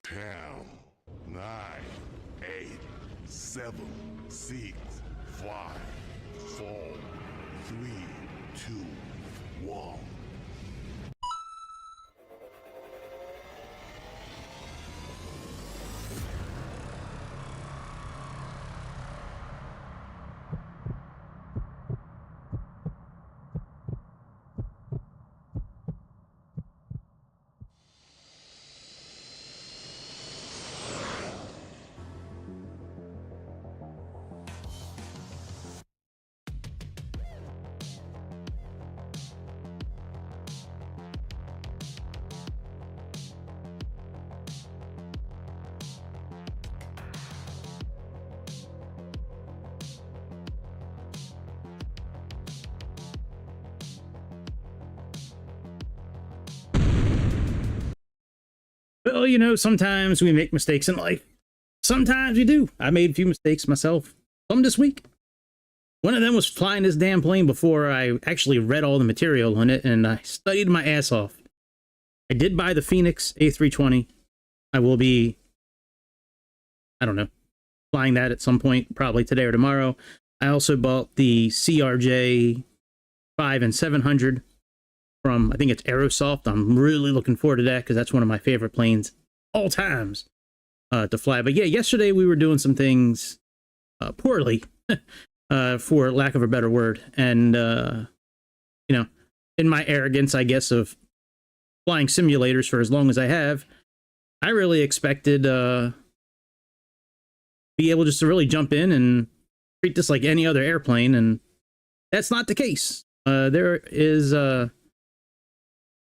10, 9, 8, 7, 6, 5, 4, 3, 2, 1. Well, you know, sometimes we make mistakes in life. Sometimes we do. I made a few mistakes myself. Some this week. One of them was flying this damn plane before I actually read all the material on it, and I studied my ass off. I did buy the Fenix A320. I will be, I don't know, flying that at some point, probably today or tomorrow. I also bought the CRJ 5 and 700 from, I think it's Aerosoft. I'm really looking forward to that because that's one of my favorite planes all times to fly. But yeah, yesterday we were doing some things poorly, for lack of a better word. And, you know, in my arrogance, I guess, of flying simulators for as long as I have, I really expected be able just to really jump in and treat this like any other airplane, and that's not the case. There is a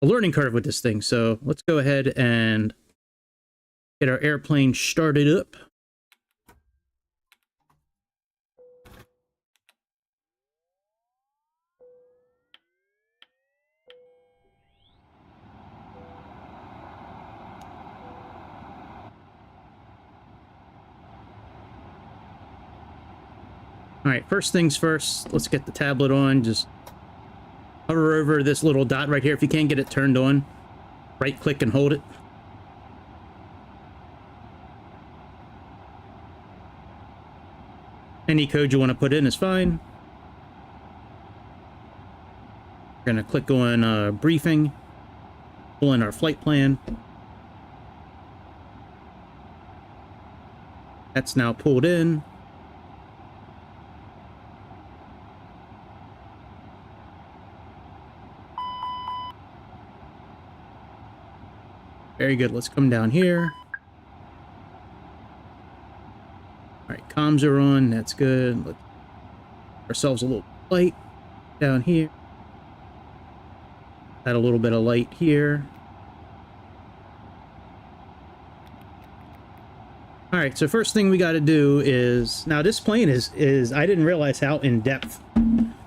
learning curve with this thing, so let's go ahead and get our airplane started up. All right, first things first, let's get the tablet on. Just hover over this little dot right here. If you can't get it turned on, right click and hold it. Any code you want to put in is fine. We're going to click on briefing, pull in our flight plan. That's now pulled in. Very good. Let's come down here. All right, comms are on. That's good. Let's give ourselves a little light down here. Add a little bit of light here. All right, so first thing we got to do is, now this plane is I didn't realize how in depth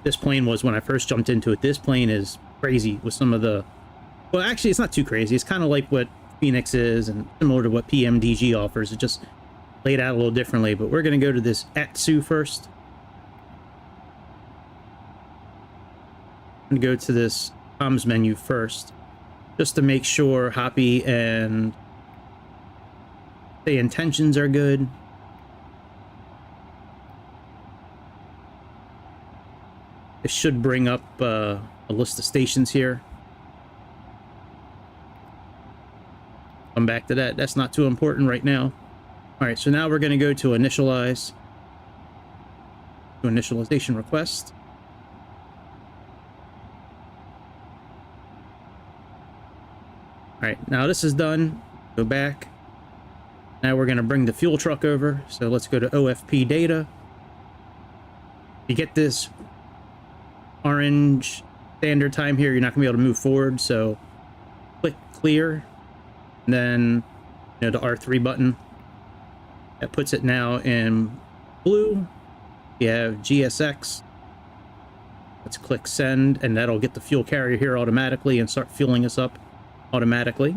this plane was when I first jumped into it. This plane is crazy with some of the, well, actually it's not too crazy. It's kind of like what Fenix is and similar to what PMDG offers. It just laid out a little differently, but we're going to go to this ATSU first. I'm going to go to this comms menu first, just to make sure Hoppy and the intentions are good. It should bring up a list of stations here. Come back to that. That's not too important right now. All right, so now we're going to go to initialize. To initialization request. All right, now this is done. Go back. Now we're going to bring the fuel truck over. So let's go to OFP data. You get this orange standard time here, you're not going to be able to move forward. So click clear. And then, you know, the R3 button. That puts it now in blue. You have GSX. Let's click send, and that'll get the fuel carrier here automatically and start fueling us up automatically.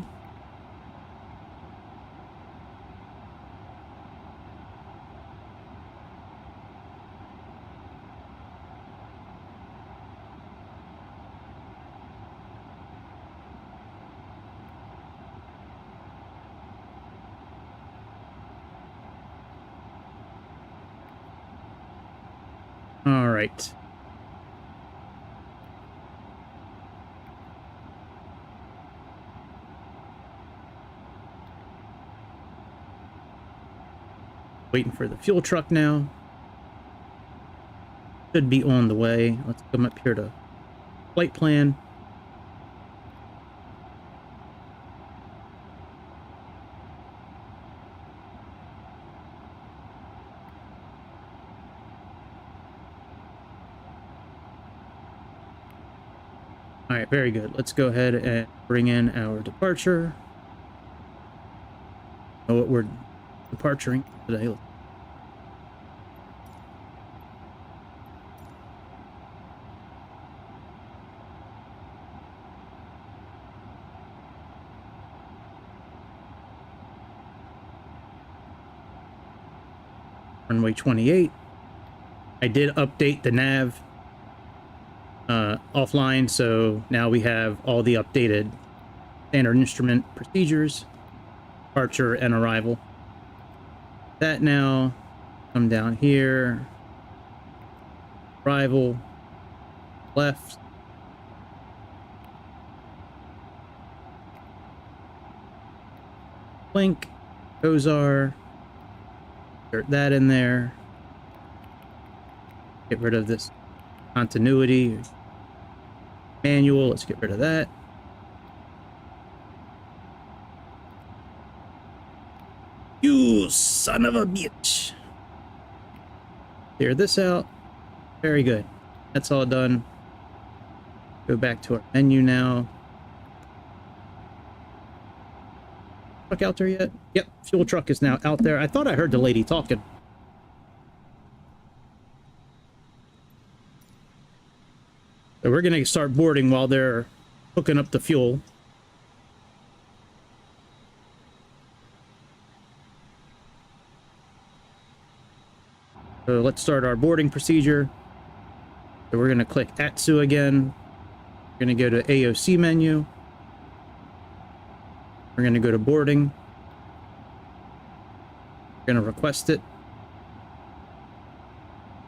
All right. Waiting for the fuel truck now. Should be on the way. Let's come up here to flight plan. All right, very good. Let's go ahead and bring in our departure. Know what we're departuring today. Runway 28. I did update the nav offline, so now we have all the updated standard instrument procedures, departure and arrival. That now, come down here, arrival, left, link, Ozar, insert that in there, get rid of this continuity manual. Let's get rid of that. You son of a bitch. Clear this out. Very good. That's all done. Go back to our menu now. Truck out there yet? Yep, fuel truck is now out there. I thought I heard the lady talking. So we're going to start boarding while they're hooking up the fuel. So let's start our boarding procedure. So we're going to click ATSU again. We're going to go to AOC menu. We're going to go to boarding. We're going to request it.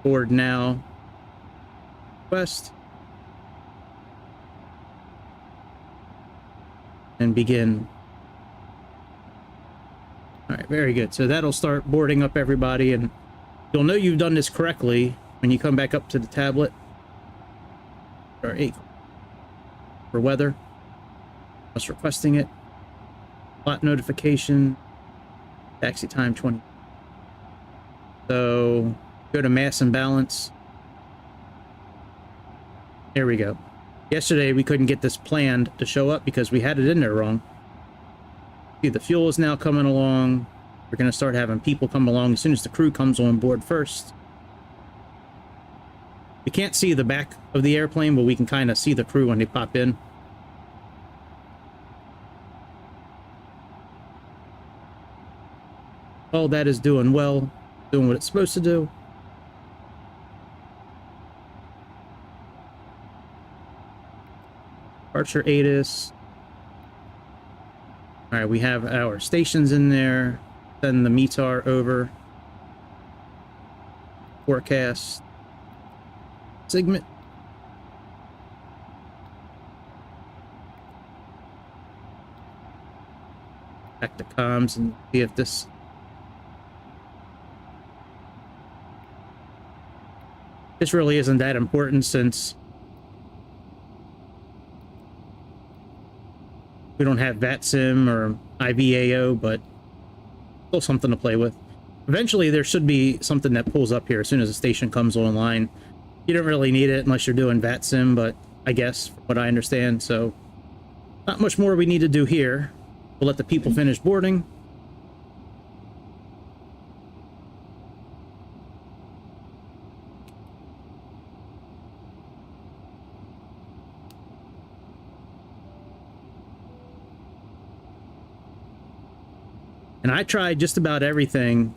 Board now. Request. And begin. All right, very good. So that'll start boarding up everybody, and you'll know you've done this correctly when you come back up to the tablet. Or 8 for weather. Just requesting it. Slot notification. Taxi time 20. So go to mass and balance. There we go. Yesterday, we couldn't get this planned to show up because we had it in there wrong. See, the fuel is now coming along. We're going to start having people come along as soon as the crew comes on board first. We can't see the back of the airplane, but we can kind of see the crew when they pop in. All that is doing well, doing what it's supposed to do. Departure ATIS. All right, we have our stations in there. Send the METAR over. Forecast. Segment. back to comms and see if this... This really isn't that important since we don't have VATSIM or IVAO, but still something to play with. Eventually, there should be something that pulls up here as soon as the station comes online. You don't really need it unless you're doing VATSIM, but I guess, from what I understand, so not much more we need to do here. We'll let the people finish boarding. And I tried just about everything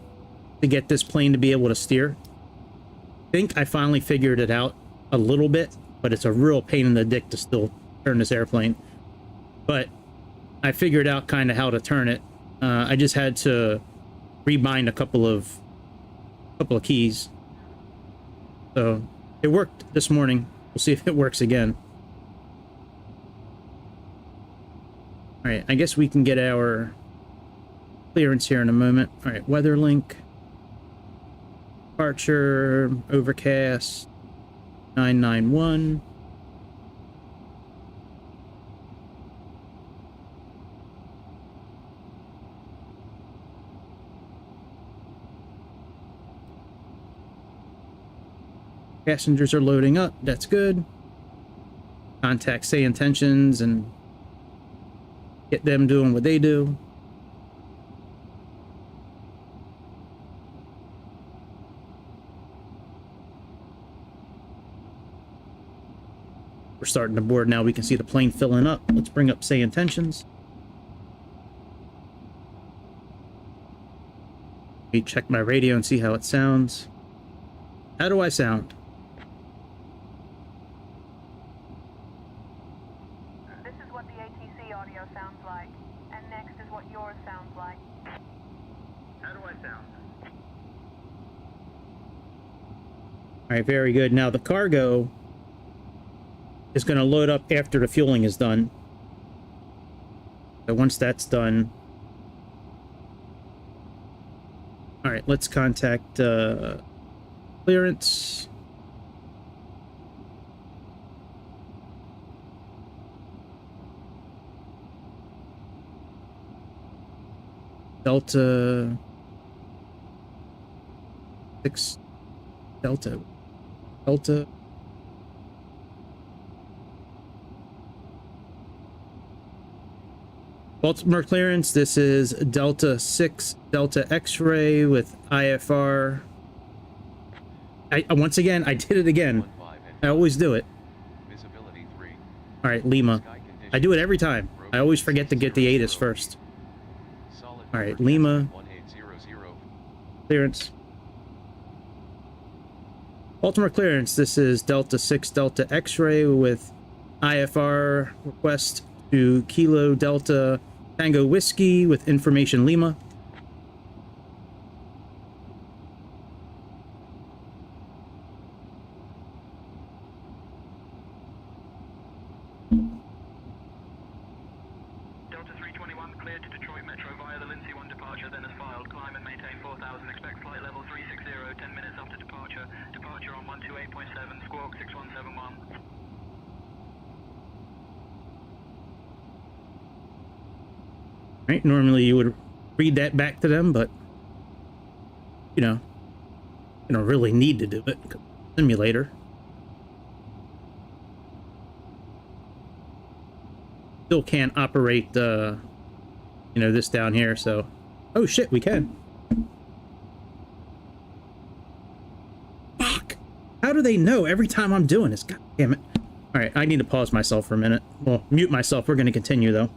to get this plane to be able to steer. I think I finally figured it out a little bit, but it's a real pain in the dick to still turn this airplane. But I figured out kind of how to turn it. I just had to rebind a couple of keys. So it worked this morning. We'll see if it works again. All right, I guess we can get our clearance here in a moment. All right, weather link. Departure, overcast, 991. Passengers are loading up. That's good. Contact say intentions and get them doing what they do. We're starting to board now. We can see the plane filling up. Let's bring up say intentions. Let me check my radio and see how it sounds. How do I sound? This is what the ATC audio sounds like, and next is what yours sounds like. How do I sound? All right, very good. Now the cargo is going to load up after the fueling is done. So once that's done, all right, let's contact clearance. Delta 6 Delta Baltimore clearance. This is Delta 6 Delta X-ray with IFR. Once again, I did it again. I always do it. All right, Lima. I do it every time. I always forget to get the ATIS first. All right, Lima. Clearance. Baltimore clearance. This is Delta 6 Delta X-ray with IFR request to Kilo Delta Tango Whiskey with information Lima. Delta 321 cleared to Detroit Metro via the Lindsay 1 departure, then as filed. Climb and maintain 4,000. Expect flight level 360, 10 minutes after departure. Departure on 128.7, squawk 6171. Right, normally you would read that back to them, but you know, you don't really need to do it. Simulator. Still can't operate you know, this down here, so oh shit, we can. Fuck. How do they know every time I'm doing this? God damn it. Alright, I need to pause myself for a minute. Well, mute myself. We're gonna continue though.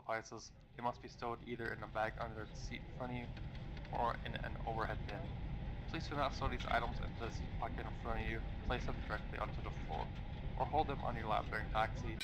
devices, they must be stowed either in a bag under the seat in front of you or in an overhead bin. Please do not stow these items into the seat pocket in front of you, place them directly onto the floor, or hold them on your lap during taxi.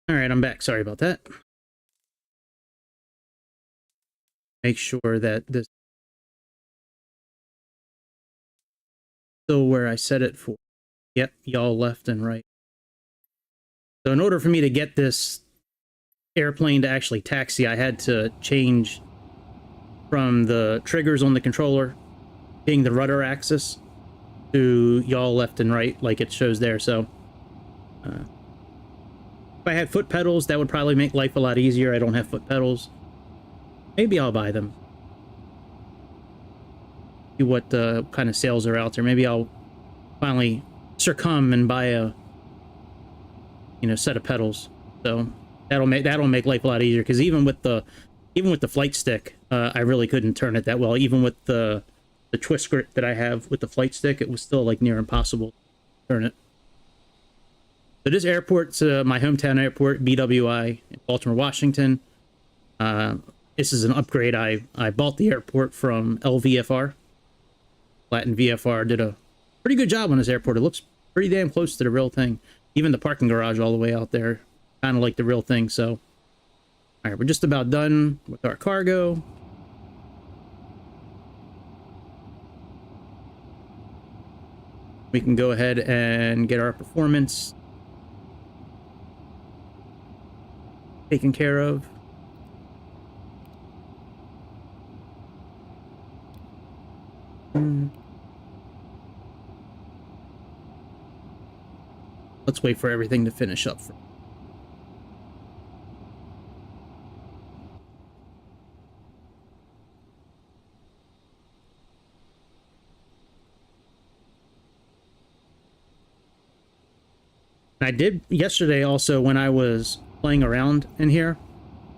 All right, I'm back. Sorry about that. Make sure that this is still where I set it for. Yep, y'all left and right. So in order for me to get this airplane to actually taxi, I had to change from the triggers on the controller being the rudder axis to y'all left and right like it shows there. So if I had foot pedals, that would probably make life a lot easier. I don't have foot pedals. Maybe I'll buy them. See what kind of sales are out there. Maybe I'll finally succumb and buy a set of pedals. So that'll make life a lot easier, because even with the flight stick, I really couldn't turn it that well. Even with the twist grip that I have with the flight stick, it was still like near impossible to turn it. So this airport's my hometown airport, BWI in Baltimore, Washington. This is an upgrade. I bought the airport from LVFR. Latin VFR did a pretty good job on this airport. It looks pretty damn close to the real thing. Even the parking garage all the way out there, kind of like the real thing. So, all right, we're just about done with our cargo. We can go ahead and get our performance taken care of. Let's wait for everything to finish up. I did yesterday also, when I was playing around in here,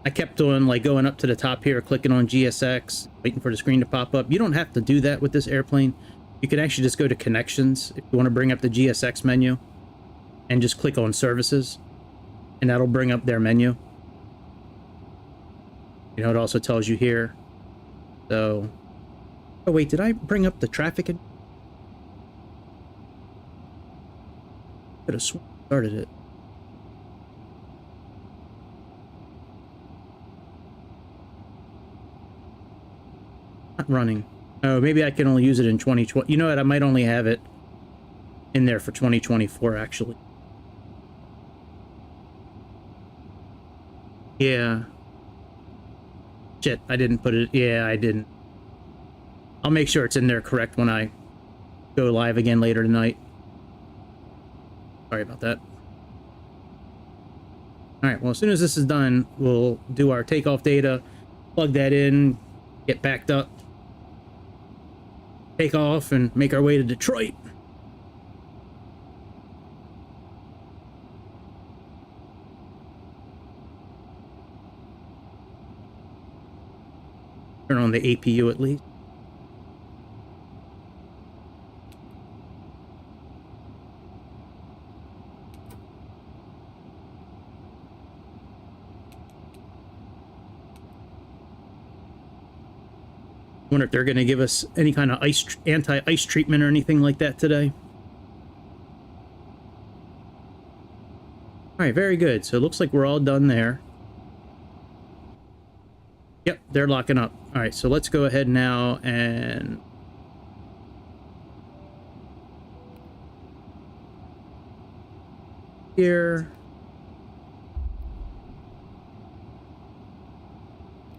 I kept on like going up to the top here, clicking on GSX, waiting for the screen to pop up. You don't have to do that with this airplane. You can actually just go to connections if you want to bring up the GSX menu and just click on services, and that'll bring up their menu. It also tells you here. So, oh wait, did I bring up the traffic? Could have started it. Not running. Oh, maybe I can only use it in 2020. You know what? I might only have it in there for 2024, actually. Yeah. Shit, I didn't put it. Yeah, I didn't. I'll make sure it's in there correct when I go live again later tonight. Sorry about that. Alright, well, as soon as this is done, we'll do our takeoff data, plug that in, get backed up, take off and make our way to Detroit. Turn on the APU at least. Wonder if they're going to give us any kind of anti-ice treatment or anything like that today. All right, very good. So it looks like we're all done there. Yep, they're locking up. All right, so let's go ahead now and here.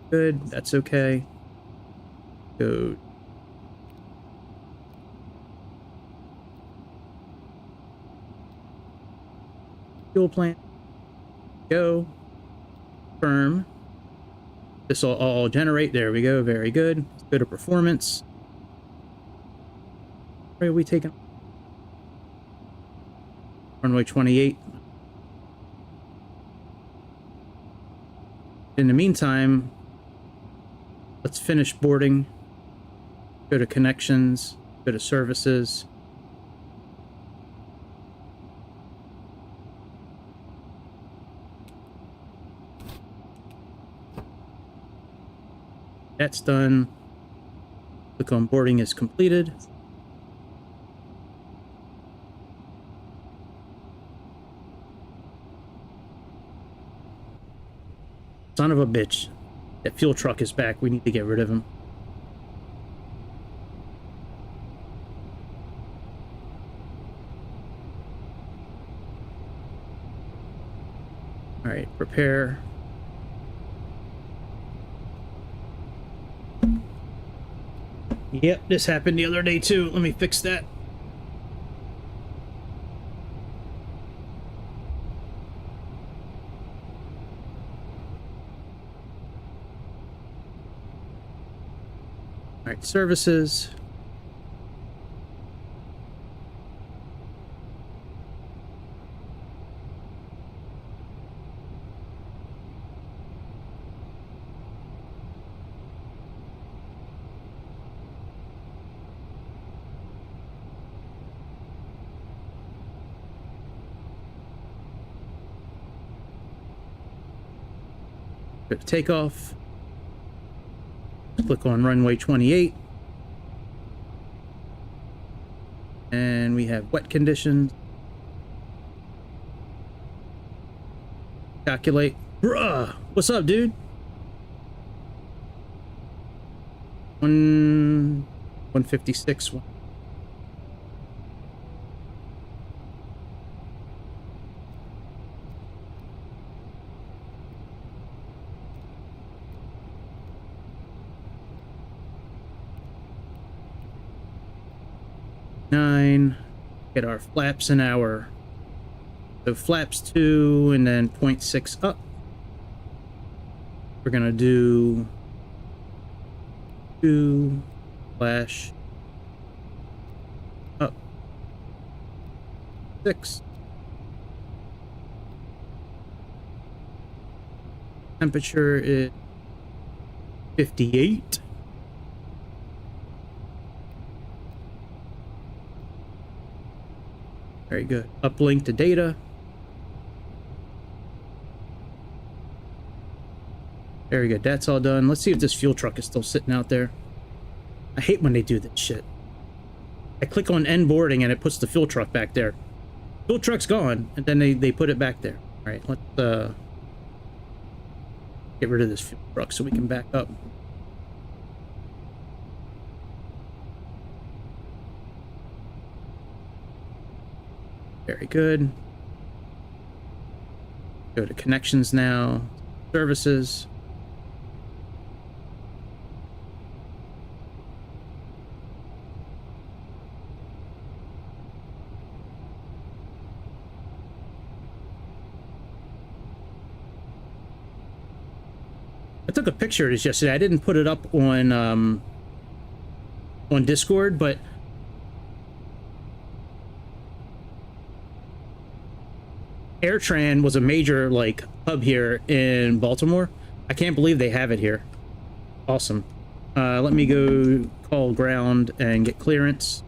Good, that's okay. Go. Fuel plant. Go. Firm. This will all generate. There we go. Very good. Bit of performance. Where are we taking? Runway 28. In the meantime, let's finish boarding. Go to connections. Go to services. That's done. Click on boarding is completed. Son of a bitch. That fuel truck is back. We need to get rid of him. All right, prepare. Yep, this happened the other day too. Let me fix that. All right, services. Go to takeoff. Click on runway 28. And we have wet conditions. Calculate. Bruh! What's up, dude? 156. Get our flaps an hour. So flaps 2 and then 0.6 up. We're gonna do 2 slash up 6. Temperature is 58. Very good. Uplink to data. Very good. That's all done. Let's see if this fuel truck is still sitting out there. I hate when they do this shit. I click on end boarding and it puts the fuel truck back there. Fuel truck's gone, and then they put it back there. All right, let's get rid of this fuel truck so we can back up. Very good. Go to connections now. Services. I took a picture of this yesterday. I didn't put it up on on Discord, but AirTran was a major like hub here in Baltimore. I can't believe they have it here. Awesome. Let me go call ground and get clearance.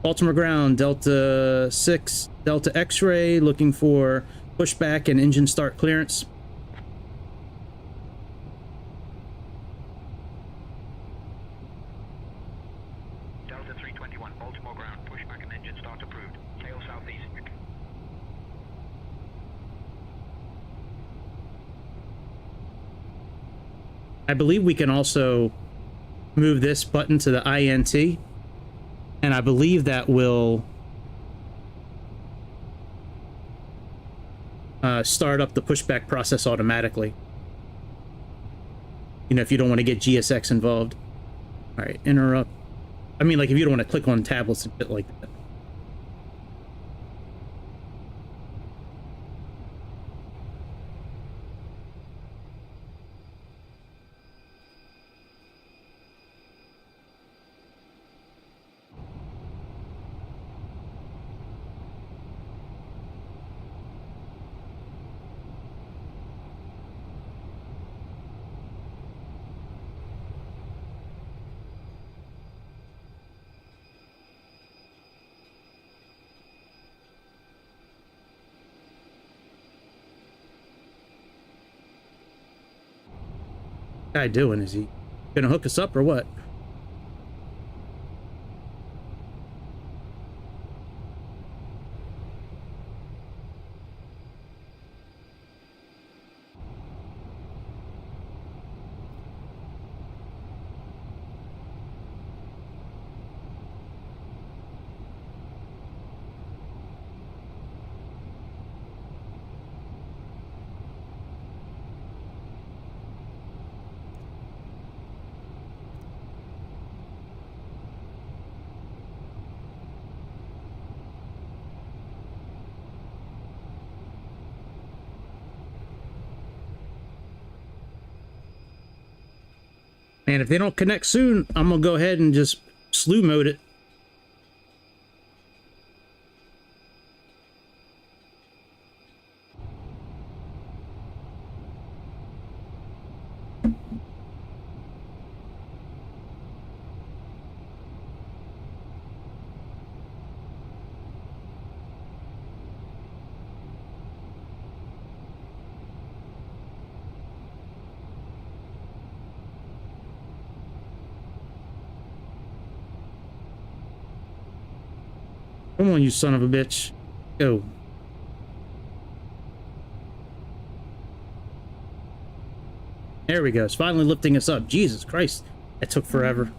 Baltimore ground, Delta 6, Delta X-ray, looking for pushback and engine start clearance. Delta 321, Baltimore ground, pushback and engine start approved. Tail southeast. I believe we can also move this button to the INT, and I believe that will start up the pushback process automatically. You know, if you don't want to get GSX involved. All right, interrupt. I mean, like, if you don't want to click on tablets and shit like that. Guy doing? Is he gonna hook us up or what? And if they don't connect soon, I'm gonna go ahead and just slew mode it. Come on, you son of a bitch. Go. There we go. It's finally lifting us up. Jesus Christ. That took forever.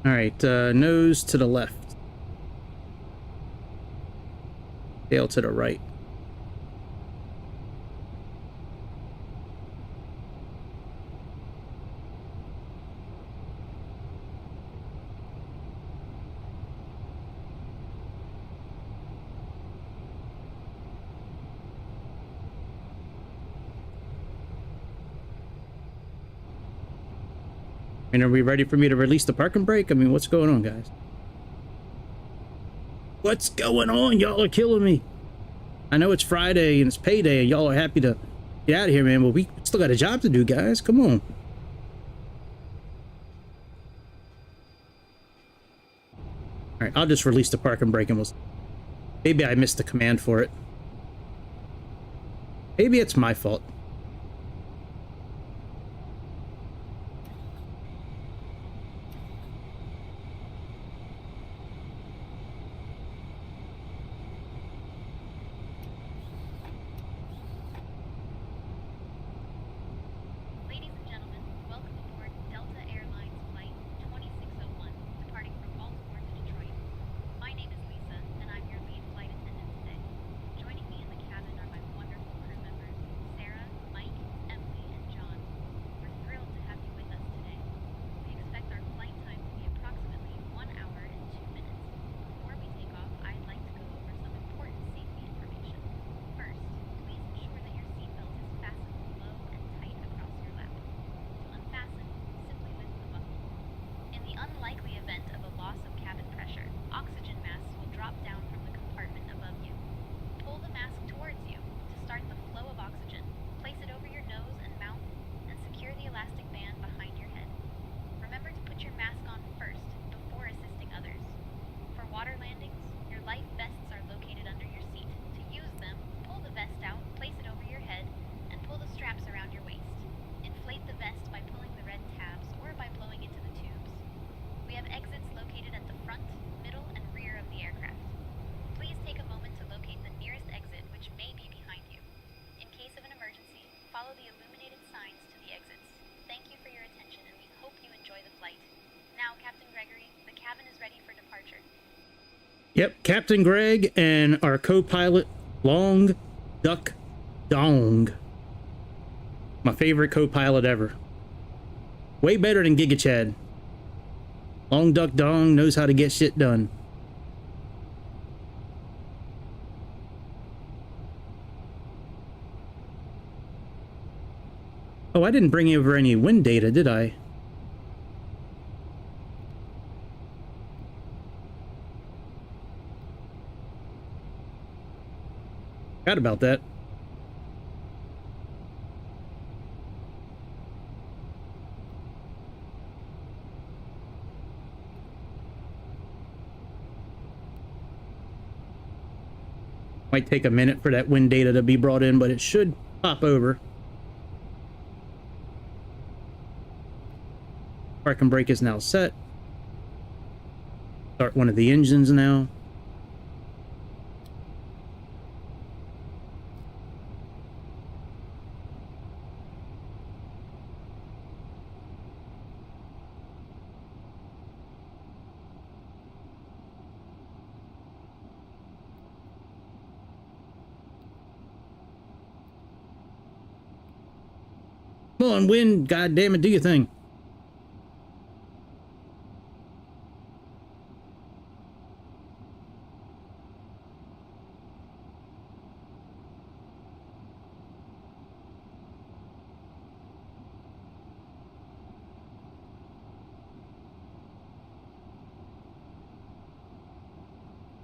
All right, nose to the left. Tail to the right. And are we ready for me to release the parking brake? I mean, what's going on, guys? What's going on? Y'all are killing me. I know it's Friday and it's payday and y'all are happy to get out of here, man, but we still got a job to do, guys. Come on. All right, I'll just release the parking brake and maybe I missed the command for it. Maybe it's my fault. Sarah, exits. Thank you for your attention, and we hope you enjoy the flight. Now, Captain Gregory, the cabin is ready for departure. Yep, Captain Greg and our co-pilot, Long Duck Dong. My favorite co-pilot ever. Way better than Giga Chad. Long Duck Dong knows how to get shit done. Oh, I didn't bring over any wind data, did I? Forgot about that. Might take a minute for that wind data to be brought in, but it should pop over. Parking brake is now set. Start one of the engines now. Come on, wind, god damn it, do your thing.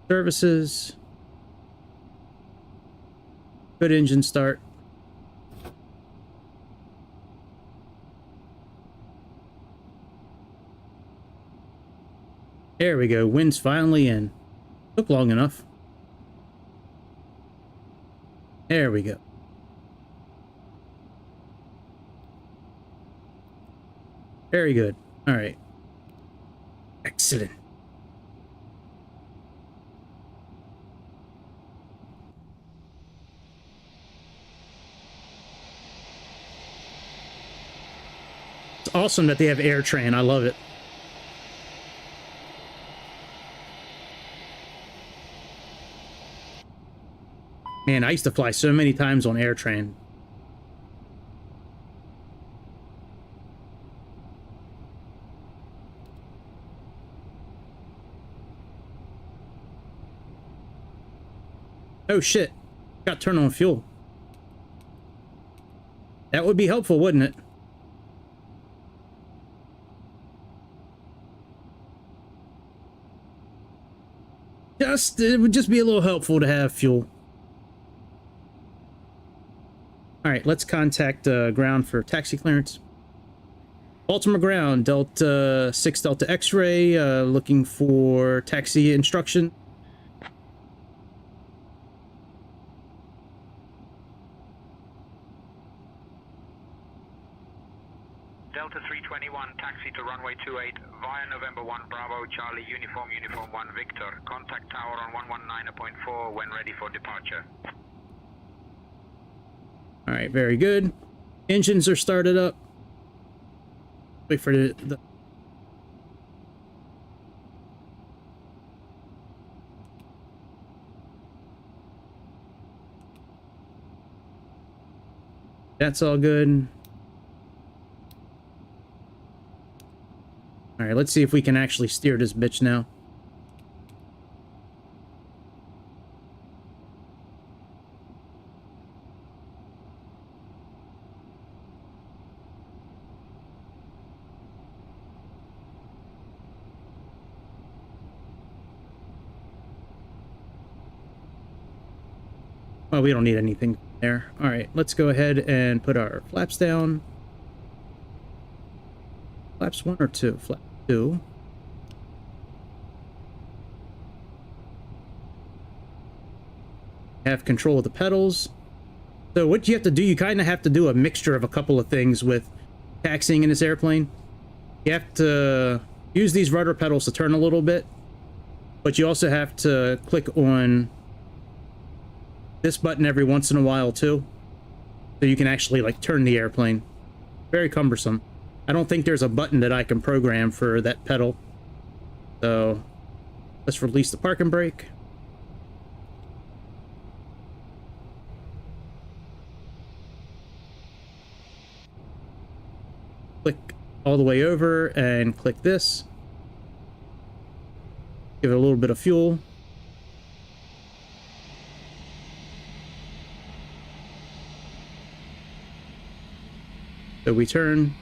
Services. Good engine start. There we go. Wind's finally in. Took long enough. There we go. Very good. All right. Excellent. It's awesome that they have AirTran. I love it. Man, I used to fly so many times on AirTran. Oh shit. Got to turn on fuel. That would be helpful, wouldn't it? It would just be a little helpful to have fuel. Alright, let's contact ground for taxi clearance. Baltimore ground, Delta 6 Delta X-ray, looking for taxi instruction. Delta 321, taxi to runway 28 via November 1 Bravo Charlie Uniform 1 Victor. Contact tower on 119.4 when ready for departure. All right, very good. Engines are started up. Wait for the That's all good. All right, let's see if we can actually steer this bitch now. Well, we don't need anything there. All right, let's go ahead and put our flaps down. Flaps 1 or 2? Flap 2. Have control of the pedals. So what you have to do, you kind of have to do a mixture of a couple of things with taxiing in this airplane. You have to use these rudder pedals to turn a little bit, but you also have to click on this button every once in a while too, so you can actually like turn the airplane. Very cumbersome. I don't think there's a button that I can program for that pedal. So let's release the parking brake. Click all the way over and click this. Give it a little bit of fuel. So we turn.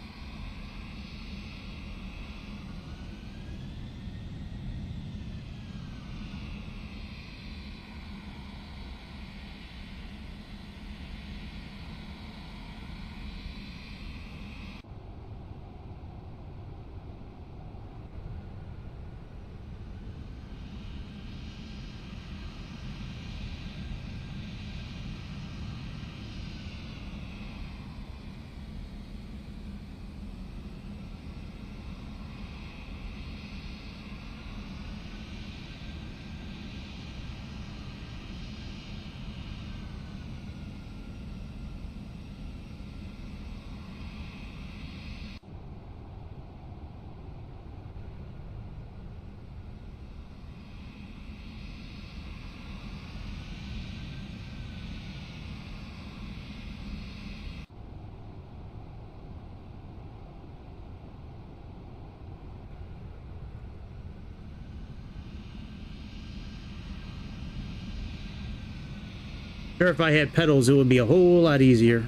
Sure, if I had pedals, it would be a whole lot easier.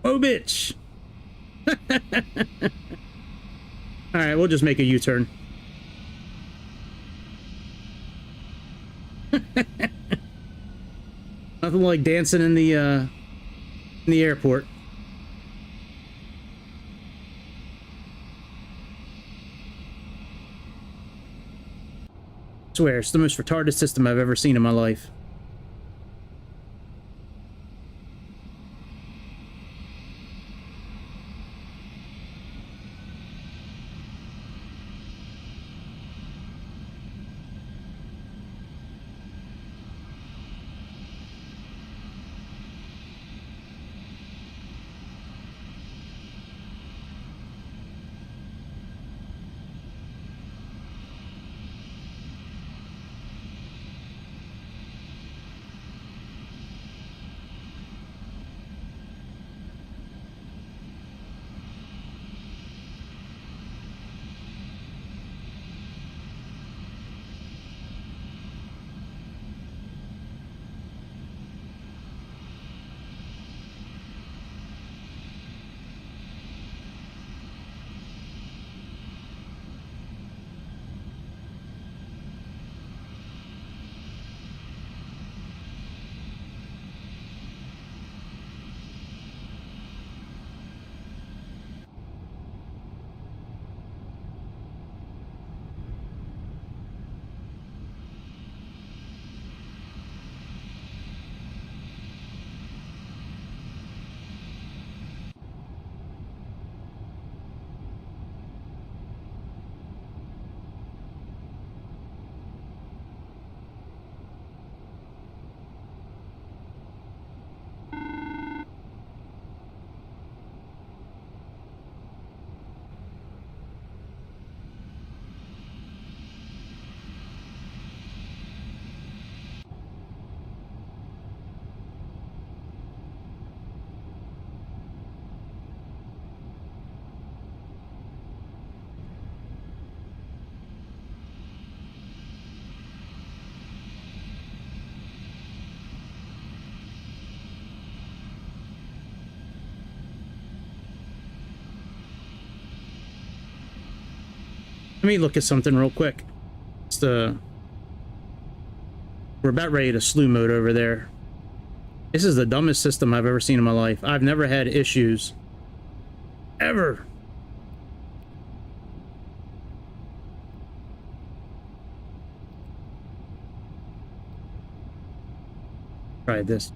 Oh, bitch! Alright, we'll just make a U-turn. Nothing like dancing in the airport. I swear, it's the most retarded system I've ever seen in my life. Let me look at something real quick. It's the... We're about ready to slew mode over there. This is the dumbest system I've ever seen in my life. I've never had issues. Ever. Try this.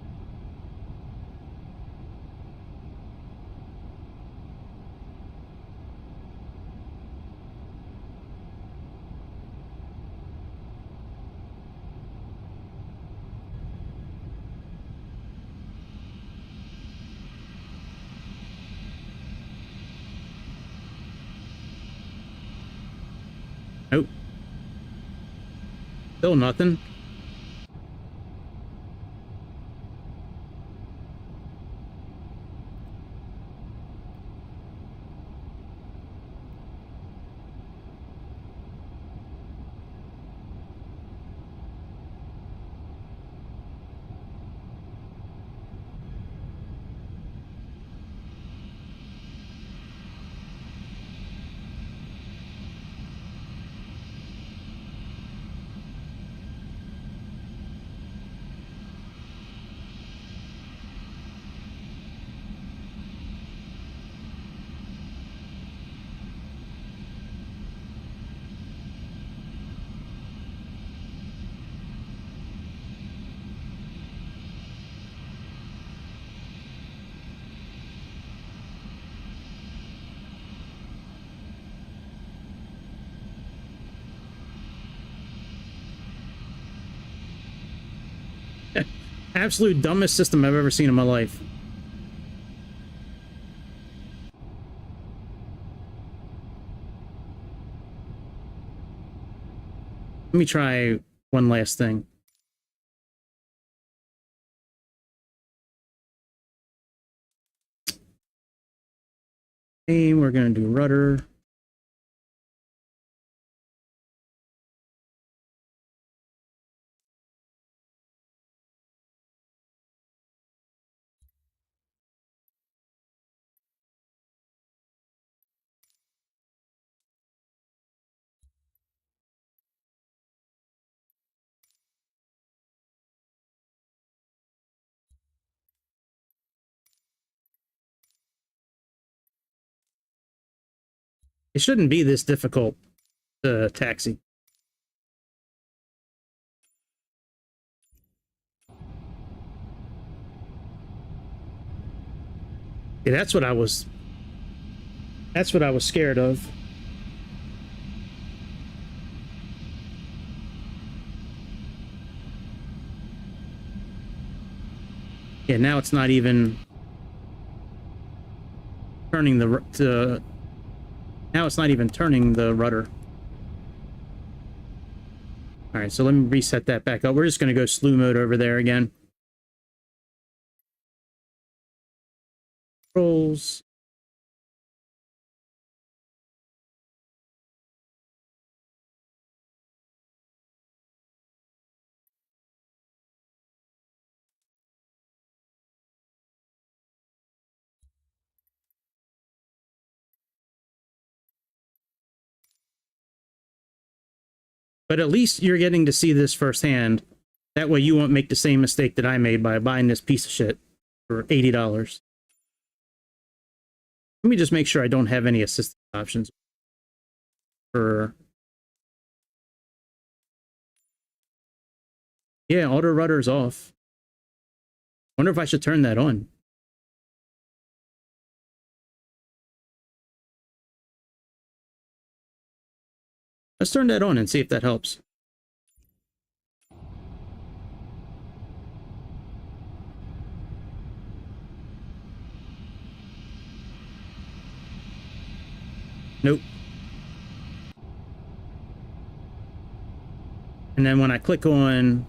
Nope. Still nothing. Absolute dumbest system I've ever seen in my life. Let me try one last thing. And we're going to do rudder. It shouldn't be this difficult to taxi. Yeah, that's what I was scared of. Yeah, now it's not even turning the now it's not even turning the rudder. All right, so let me reset that back up. We're just going to go slew mode over there again. Controls. But at least you're getting to see this firsthand. That way you won't make the same mistake that I made by buying this piece of shit for $80. Let me just make sure I don't have any assistance options. Yeah, auto rudder's off. Wonder if I should turn that on. Let's turn that on and see if that helps. Nope. And then when I click on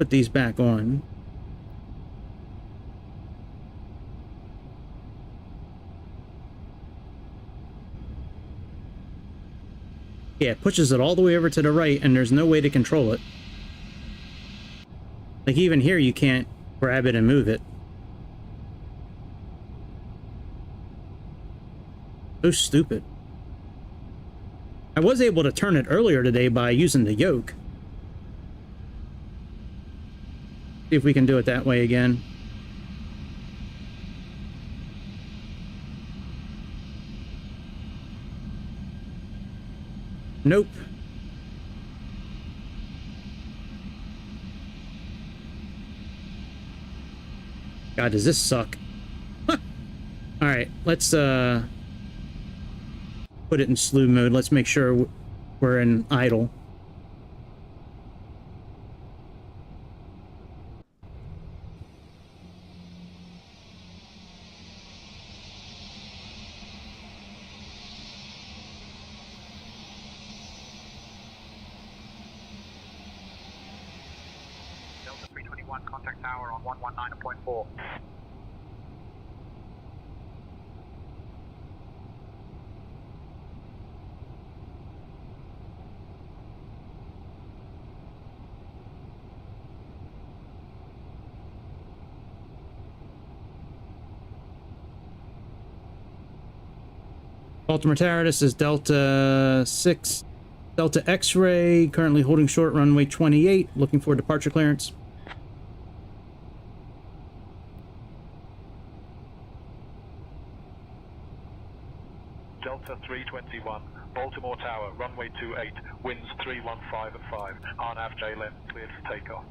put these back on. Yeah, it pushes it all the way over to the right, and there's no way to control it. Like, even here, you can't grab it and move it. So stupid. I was able to turn it earlier today by using the yoke. See if we can do it that way again. Nope. God, does this suck? Huh. All right, let's put it in slew mode. Let's make sure we're in idle. Delta 321, contact tower on 119.4. Baltimore Tower, this is Delta 6, Delta X-ray, currently holding short runway 28, looking for departure clearance. Delta 321, Baltimore Tower, runway 28, winds 315 at 5, RNAV JLM, cleared for takeoff.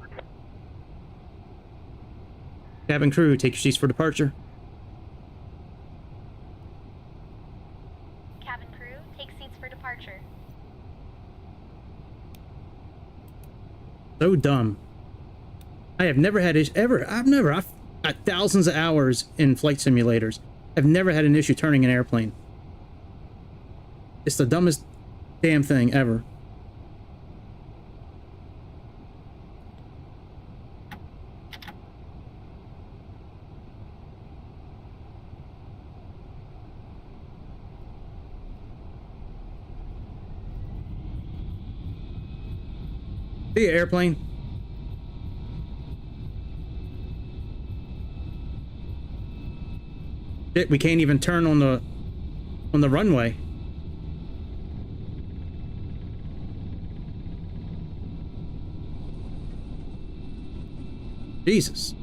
Cabin crew, take your seats for departure. Cabin crew, take seats for departure. So dumb. I have never had I've got thousands of hours in flight simulators. I've never had an issue turning an airplane. It's the dumbest damn thing ever. See ya, airplane. Shit, we can't even turn on the runway. Jesus.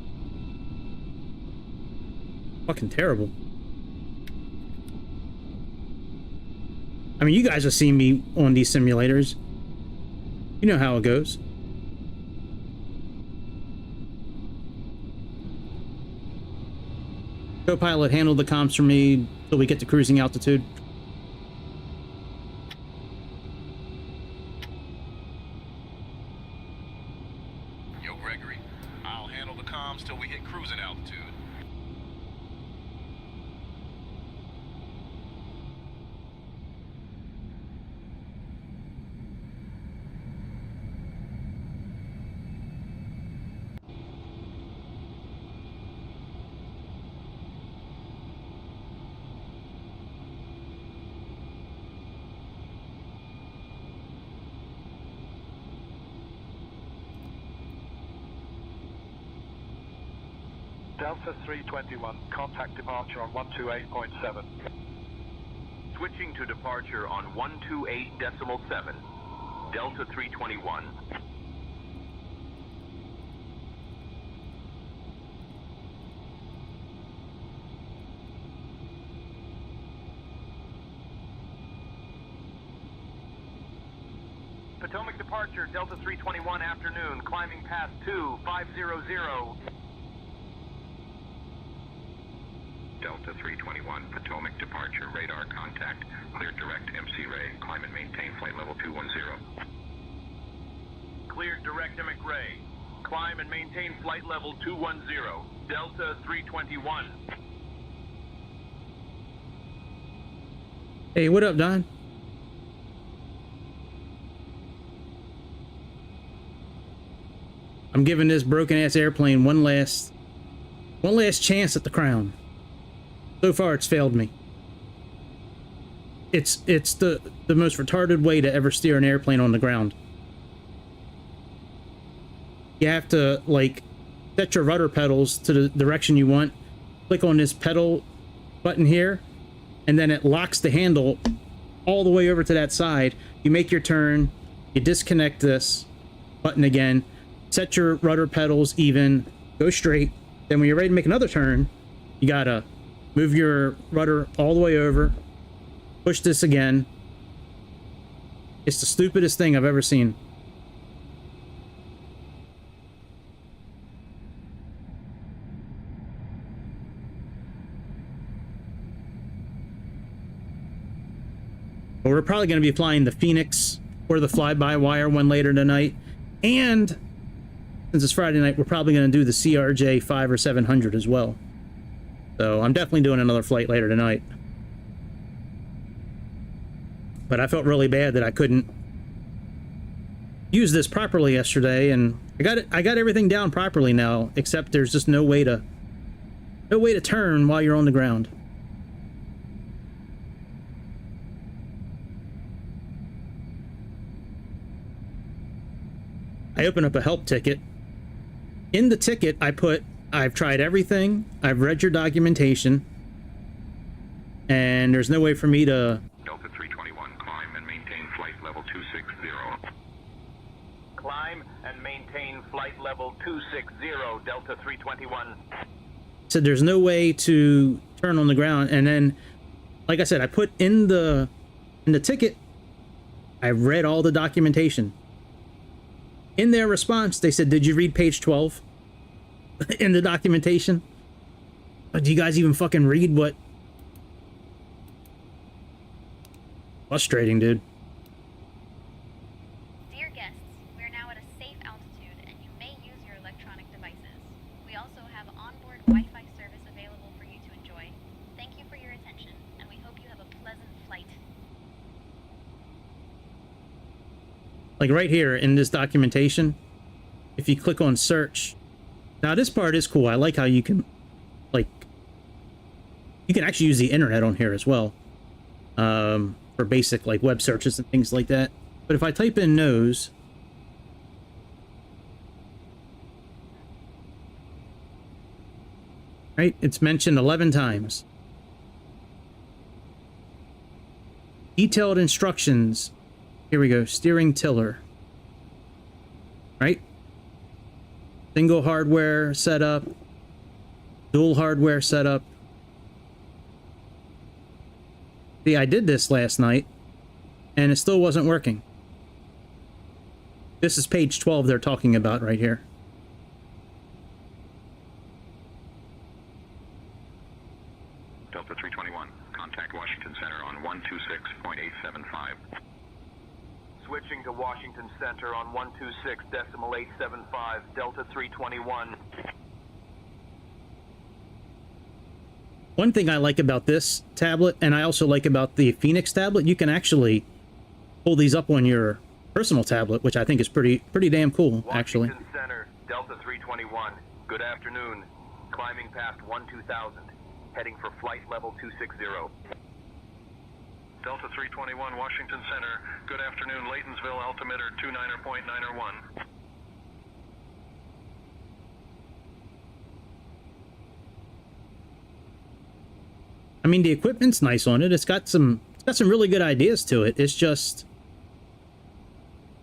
Fucking terrible. I mean, you guys have seen me on these simulators. You know how it goes. Co-pilot, handle the comms for me till we get to cruising altitude. Yo, Gregory, I'll handle the comms till we hit cruising altitude. Delta 321, contact departure on 128.7. Switching to departure on 128.7. Delta 321. Potomac departure, Delta 321 afternoon, climbing past 2500. Delta 321, Potomac departure, radar contact, clear direct MC Ray, climb and maintain flight level 210. Cleared direct Emic Ray, climb and maintain flight level 210, Delta 321. Hey, what up, Don? I'm giving this broken ass airplane one last chance at the crown. So far, it's failed me. It's the most retarded way to ever steer an airplane on the ground. You have to, like, set your rudder pedals to the direction you want. Click on this pedal button here, and then it locks the handle all the way over to that side. You make your turn, you disconnect this button again, set your rudder pedals even, go straight. Then when you're ready to make another turn, you gotta move your rudder all the way over, push this again. It's the stupidest thing I've ever seen. But we're probably going to be flying the Fenix or the fly-by-wire one later tonight. And since it's Friday night, we're probably going to do the CRJ 5 or 700 as well. So I'm definitely doing another flight later tonight. But I felt really bad that I couldn't use this properly yesterday, and I got everything down properly now, except there's just no way to turn while you're on the ground. I open up a help ticket. In the ticket, I've tried everything, I've read your documentation, and there's no way for me to... Delta 321, climb and maintain flight level 260. Climb and maintain flight level 260, Delta 321. Said there's no way to turn on the ground, and then, like I said, I put in the ticket, I read all the documentation. In their response, they said, "Did you read page 12 in the documentation? Do you guys even fucking read what?" Frustrating, dude. Dear guests, we are now at a safe altitude and you may use your electronic devices. We also have onboard Wi-Fi service available for you to enjoy. Thank you for your attention, and we hope you have a pleasant flight. Like right here in this documentation, if you click on search, now this part is cool. I like how you can, like, you can actually use the internet on here as well, for basic like web searches and things like that. But if I type in nose, right, it's mentioned 11 times. Detailed instructions. Here we go. Steering tiller. Right? Single hardware setup. Dual hardware setup. See, I did this last night, and it still wasn't working. This is page 12 they're talking about right here. Delta 321, contact Washington Center on 126.875. Switching to Washington Center on 126.875, Delta 321. One thing I like about this tablet, and I also like about the Fenix tablet, you can actually pull these up on your personal tablet, which I think is pretty damn cool, actually. Washington Center, Delta 321. Good afternoon. Climbing past 12,000. Heading for flight level 260. Delta 321, Washington Center. Good afternoon, Laytonsville, altimeter 29.901. I mean, the equipment's nice on it. It's got some really good ideas to it. It's just,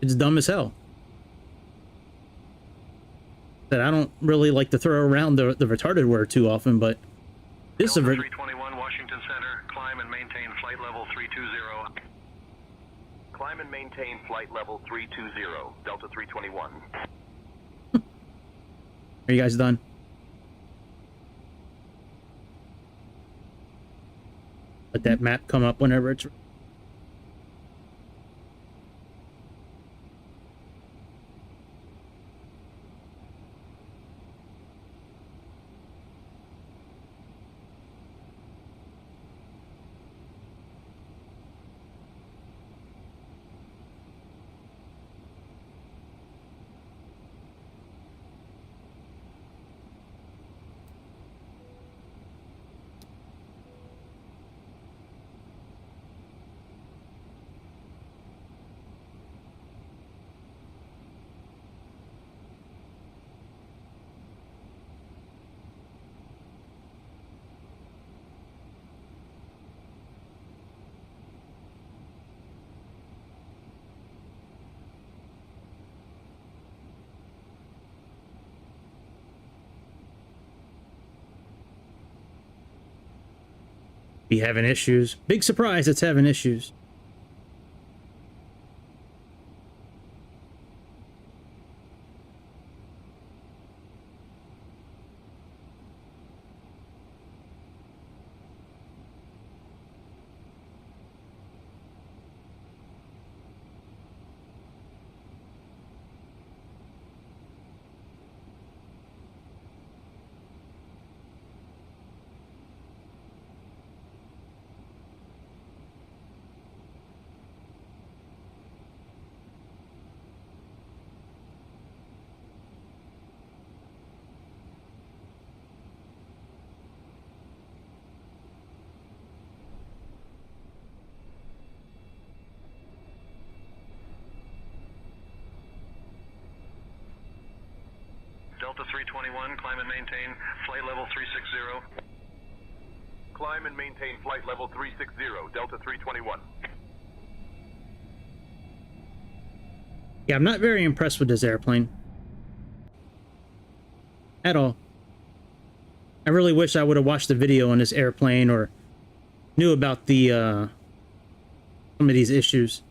it's dumb as hell. That I don't really like to throw around the retarded word too often, but this is a 321, Washington Center. Climb and maintain flight level 320. Climb and maintain flight level 320, Delta 321. Are you guys done? Let that map come up whenever it's... Be having issues. Big surprise, it's having issues. Delta 321, climb and maintain flight level 360. Climb and maintain flight level 360, Delta 321. Yeah, I'm not very impressed with this airplane. At all. I really wish I would have watched the video on this airplane or knew about the some of these issues.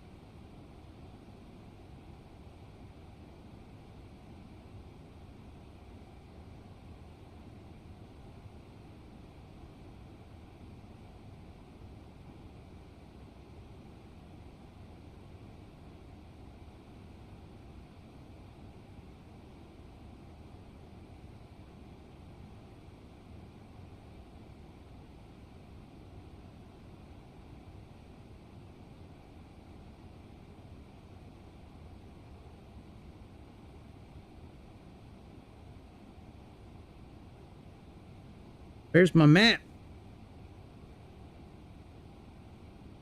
Where's my map?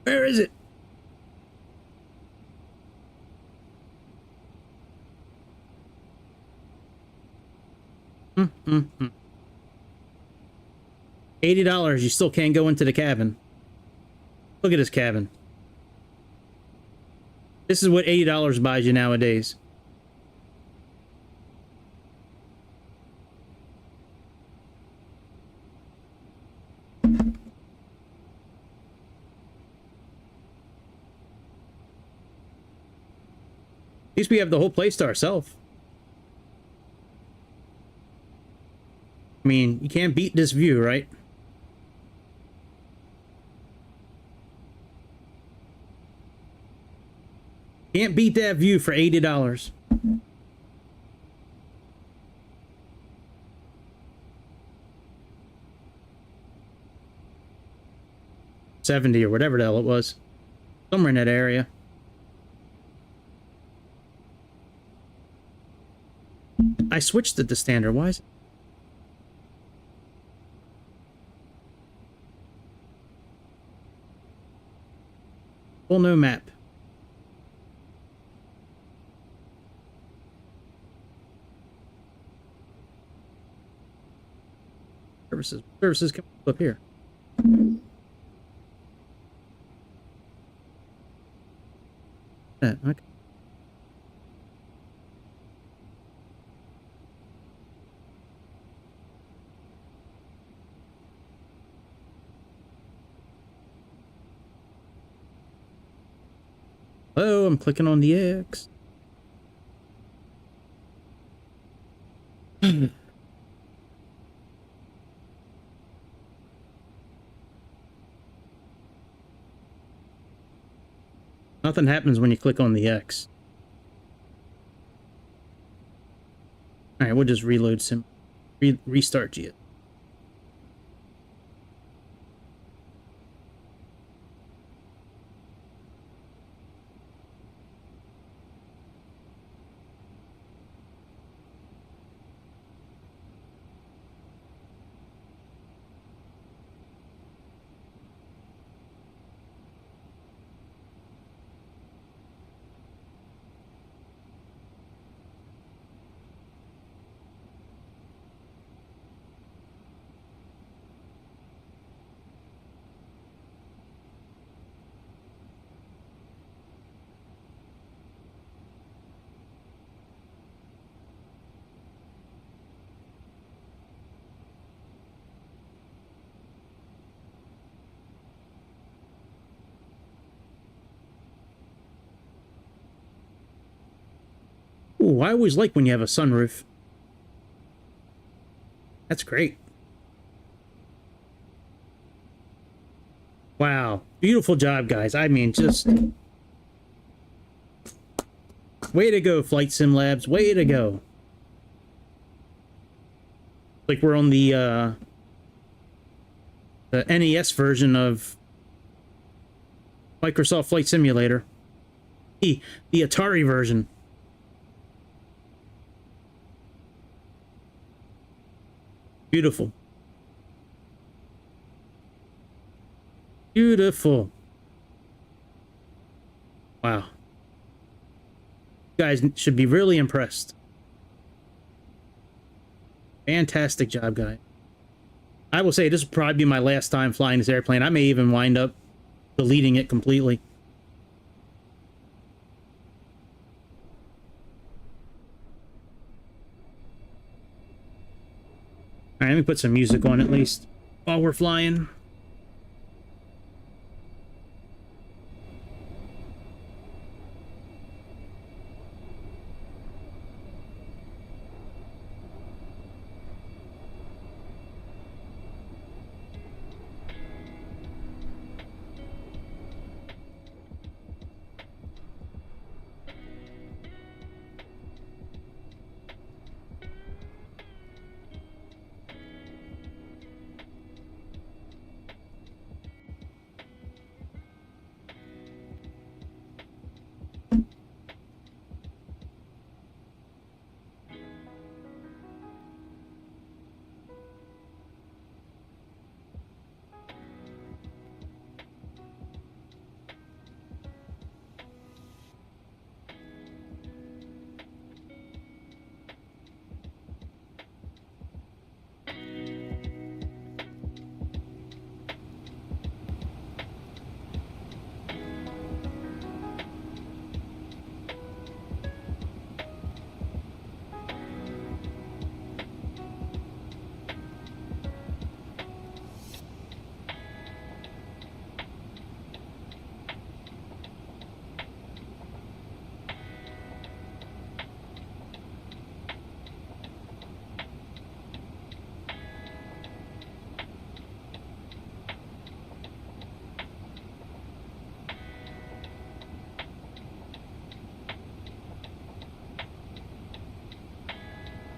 Where is it? $80, you still can't go into the cabin. Look at this cabin. This is what $80 buys you nowadays. At least we have the whole place to ourselves. I mean, you can't beat this view, right? Can't beat that view for $80. $70 or whatever the hell it was. Somewhere in that area. I switched it to standard. Why is it? Full no map. Services come up here. Okay. Oh, I'm clicking on the X. Nothing happens when you click on the X. Alright, we'll just reload Sim. Restart G. Ooh, I always like when you have a sunroof. That's great. Wow. Beautiful job, guys. I mean, just... way to go, Flight Sim Labs. Way to go. Like we're on the NES version of Microsoft Flight Simulator. The Atari version. Beautiful. Beautiful. Wow. You guys should be really impressed. Fantastic job, guys. I will say this will probably be my last time flying this airplane. I may even wind up deleting it completely. All right, let me put some music on at least while we're flying.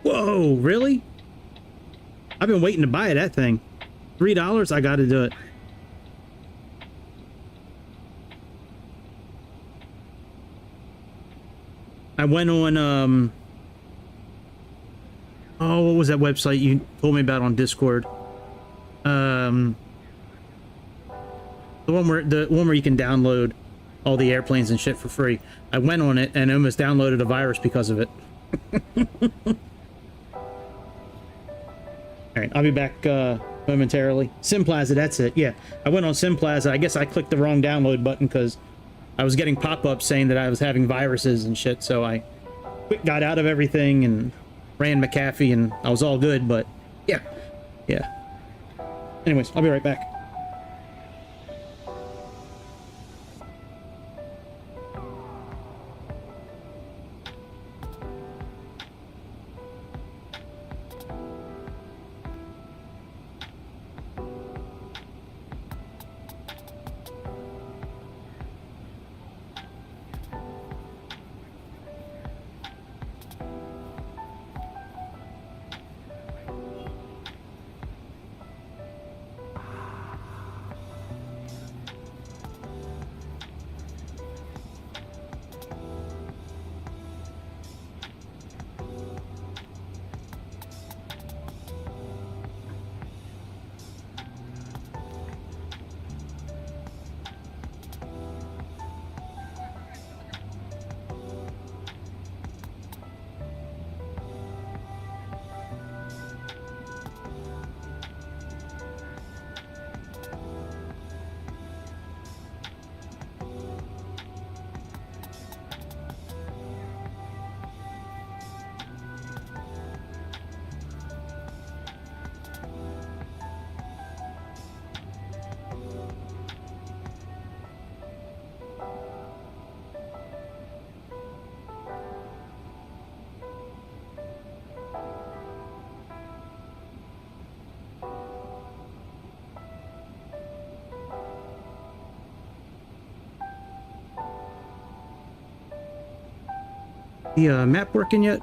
Whoa, really? I've been waiting to buy that thing. $3, I gotta do it. I went on, oh, what was that website you told me about on Discord? The one where you can download all the airplanes and shit for free. I went on it and almost downloaded a virus because of it. All right, I'll be back momentarily. Sim Plaza, that's it. Yeah, I went on Sim Plaza. I guess I clicked the wrong download button because I was getting pop-ups saying that I was having viruses and shit. So I got out of everything and ran McAfee, and I was all good. But yeah. Anyways, I'll be right back. The map working yet?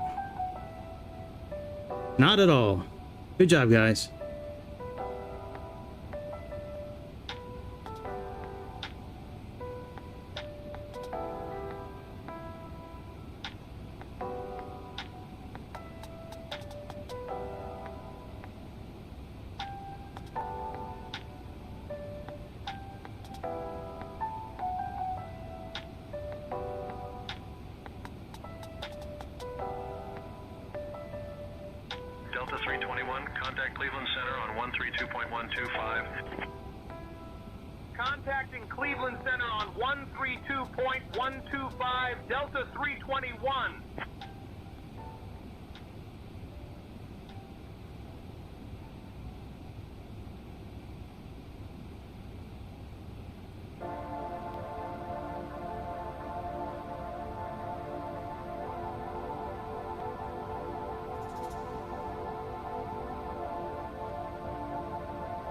Not at all. Good job, guys. Delta Delta 321, contact Cleveland Center on 132.125. Contacting Cleveland Center on 132.125, Delta 321.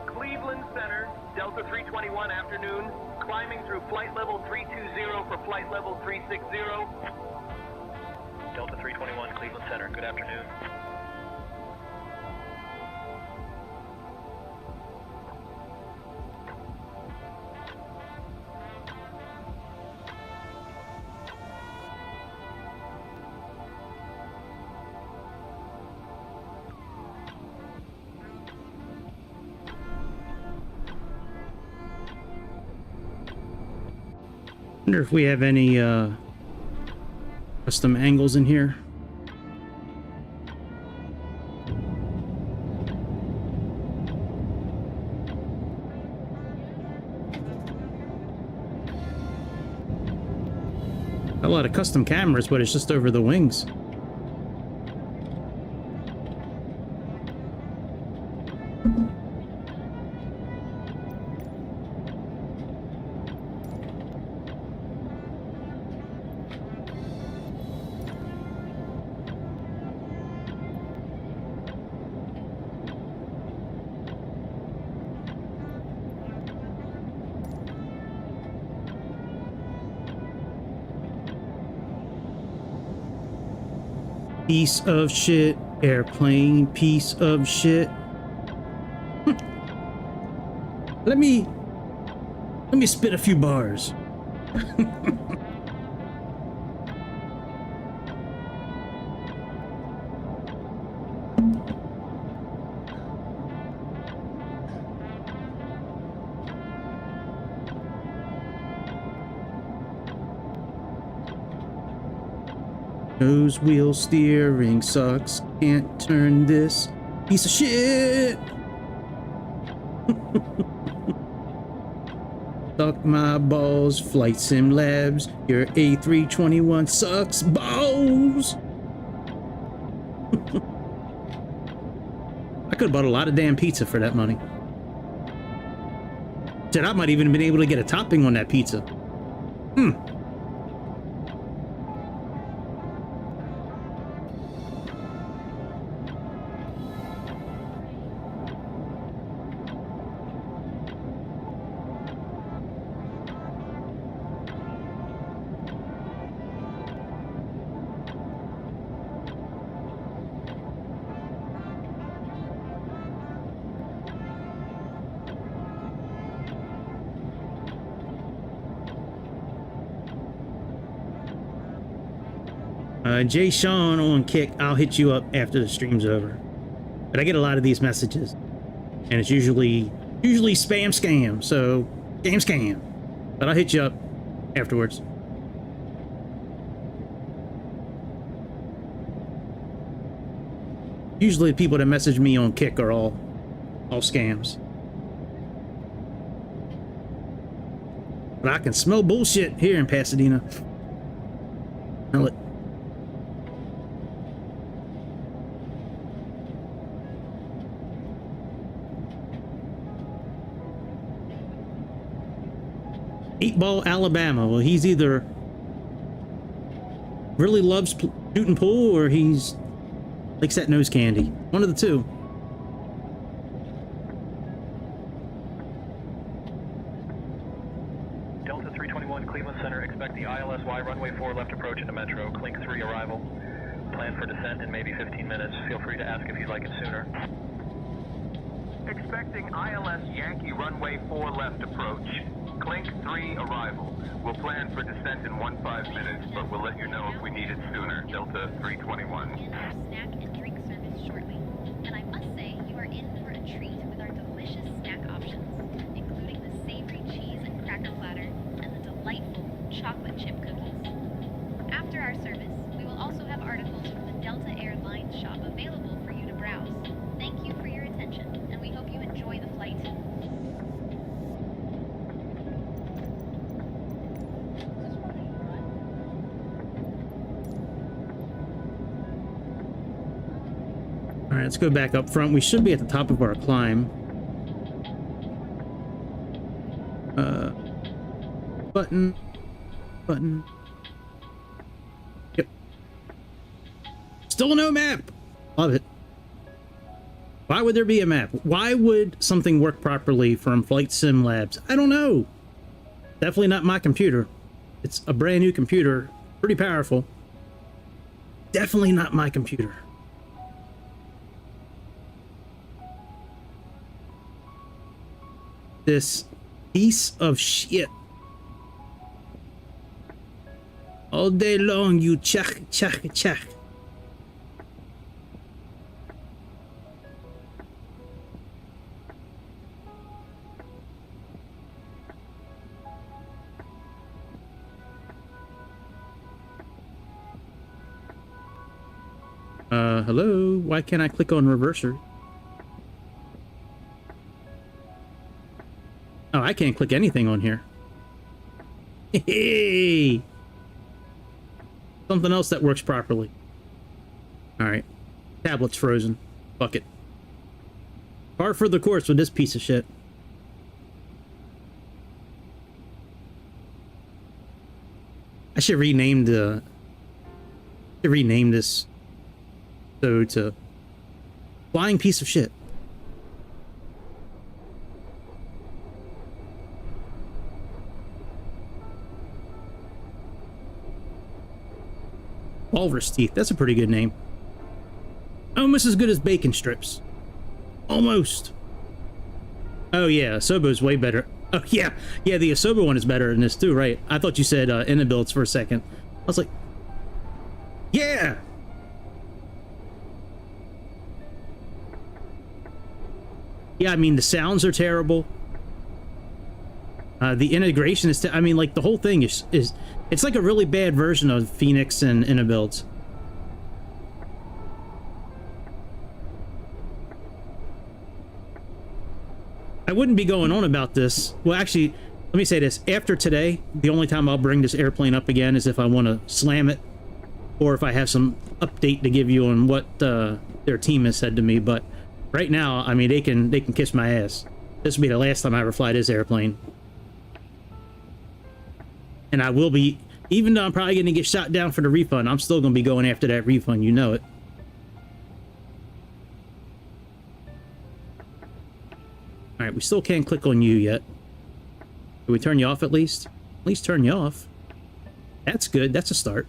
Cleveland Center, Delta 321 afternoon, climbing through flight level 320 for flight level 360. Delta 321, Cleveland Center, good afternoon. Wonder if we have any custom angles in here. A lot of custom cameras, but it's just over the wings. Piece of shit, airplane, piece of shit. Let me spit a few bars. Nose wheel steering sucks. Can't turn this piece of shit. Suck my balls, Flight Sim Labs. Your A321 sucks balls. I could have bought a lot of damn pizza for that money. Shit, I might even have been able to get a topping on that pizza. Jay Sean on Kick, I'll hit you up after the stream's over. But I get a lot of these messages, and it's usually spam scam, so scam. But I'll hit you up afterwards. Usually the people that message me on Kick are all scams. But I can smell bullshit here in Pasadena. Smell it. Eight Ball, Alabama. Well, he's either really loves shooting pool or he's likes that nose candy. One of the two. Delta 321, Cleveland Center, expect the ILSY runway 4 left approach into Metro. Clink 3 arrival. Plan for descent in maybe 15 minutes. Feel free to ask if you'd like it sooner. Expecting ILS Yankee runway 4 left approach. Clink 3 arrival. We'll plan for descent in 15 minutes, but we'll let you know if we need it sooner. Delta 321. Snack and drink service shortly. And I must say, you are in for a treat with our delicious snack options, including the savory cheese and cracker platter and the delightful chocolate chip cookies. After our service, we will also have articles from the Delta Airlines shop available for you to browse. All right, let's go back up front. We should be at the top of our climb. Button. Yep. Still no map. Love it. Why would there be a map? Why would something work properly from Flight Sim Labs? I don't know. Definitely not my computer. It's a brand new computer. Pretty powerful. Definitely not my computer. This piece of shit. All day long you check. Hello? Why can't I click on reverser? Oh, I can't click anything on here. Hey! Something else that works properly. Alright. Tablet's frozen. Fuck it. Par for the course with this piece of shit. I should rename this so to flying piece of shit. Walrus teeth. That's a pretty good name. Almost as good as bacon strips. Almost. Oh yeah, Asobo's way better. Oh yeah, the Asobo one is better than this too, right? I thought you said Inabuilds for a second. I was like, yeah. Yeah, I mean the sounds are terrible. The integration is, I mean, like the whole thing is it's like a really bad version of Fenix and Inabuilds. I wouldn't be going on about this. Well, actually, let me say this. After today, the only time I'll bring this airplane up again is if I want to slam it, or if I have some update to give you on what their team has said to me. But right now, I mean, they can kiss my ass. This will be the last time I ever fly this airplane. And I will be, even though I'm probably going to get shot down for the refund, I'm still going to be going after that refund, you know it. Alright, we still can't click on you yet. Can we turn you off at least? At least turn you off. That's good, that's a start.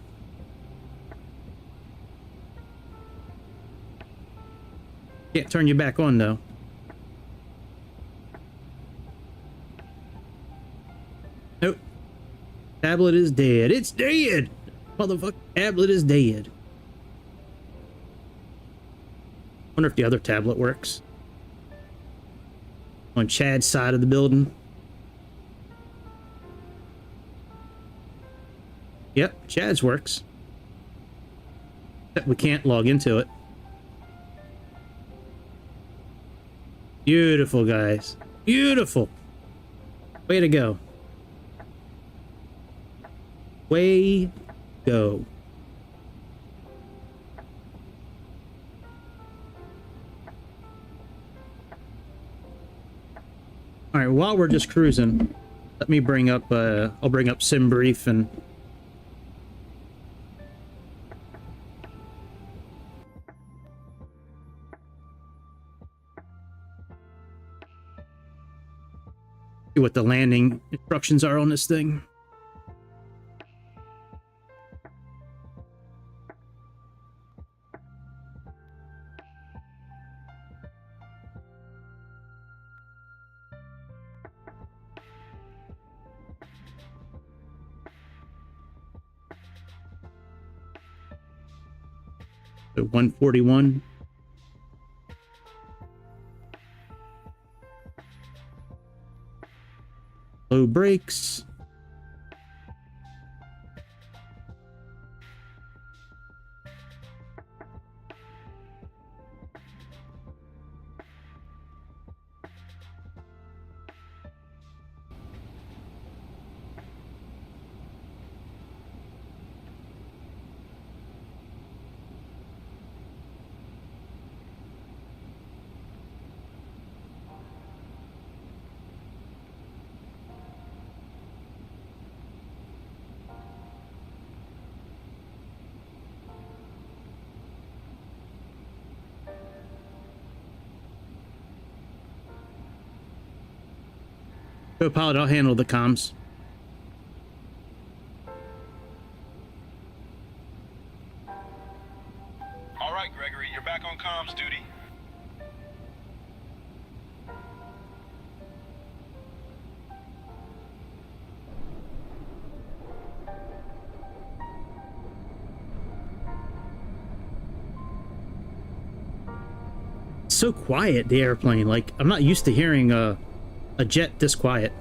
Can't turn you back on though. Nope. Tablet is dead. It's dead! Motherfucker, tablet is dead. Wonder if the other tablet works. On Chad's side of the building. Yep, Chad's works. Except we can't log into it. Beautiful, guys. Beautiful. Way to go. Way go. All right, while we're just cruising, let me bring up, I'll bring up Sim Brief and see what the landing instructions are on this thing. So 141. Low brakes. Co-pilot, I'll handle the comms. All right, Gregory, you're back on comms duty. So quiet, the airplane. Like, I'm not used to hearing a jet this quiet.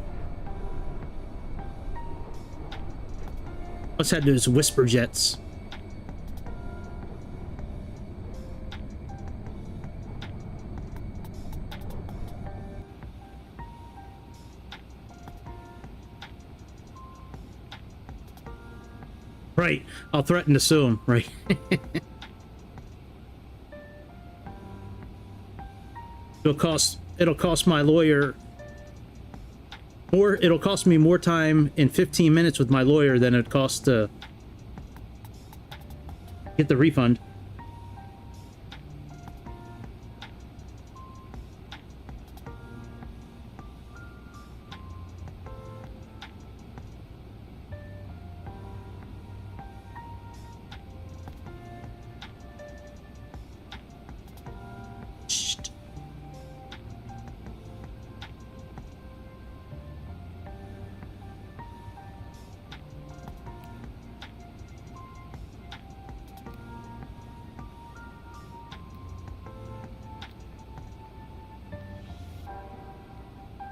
Let's have those whisper jets. Right, I'll threaten to sue him, right? It'll cost my lawyer more. It'll cost me more time in 15 minutes with my lawyer than it costs to get the refund.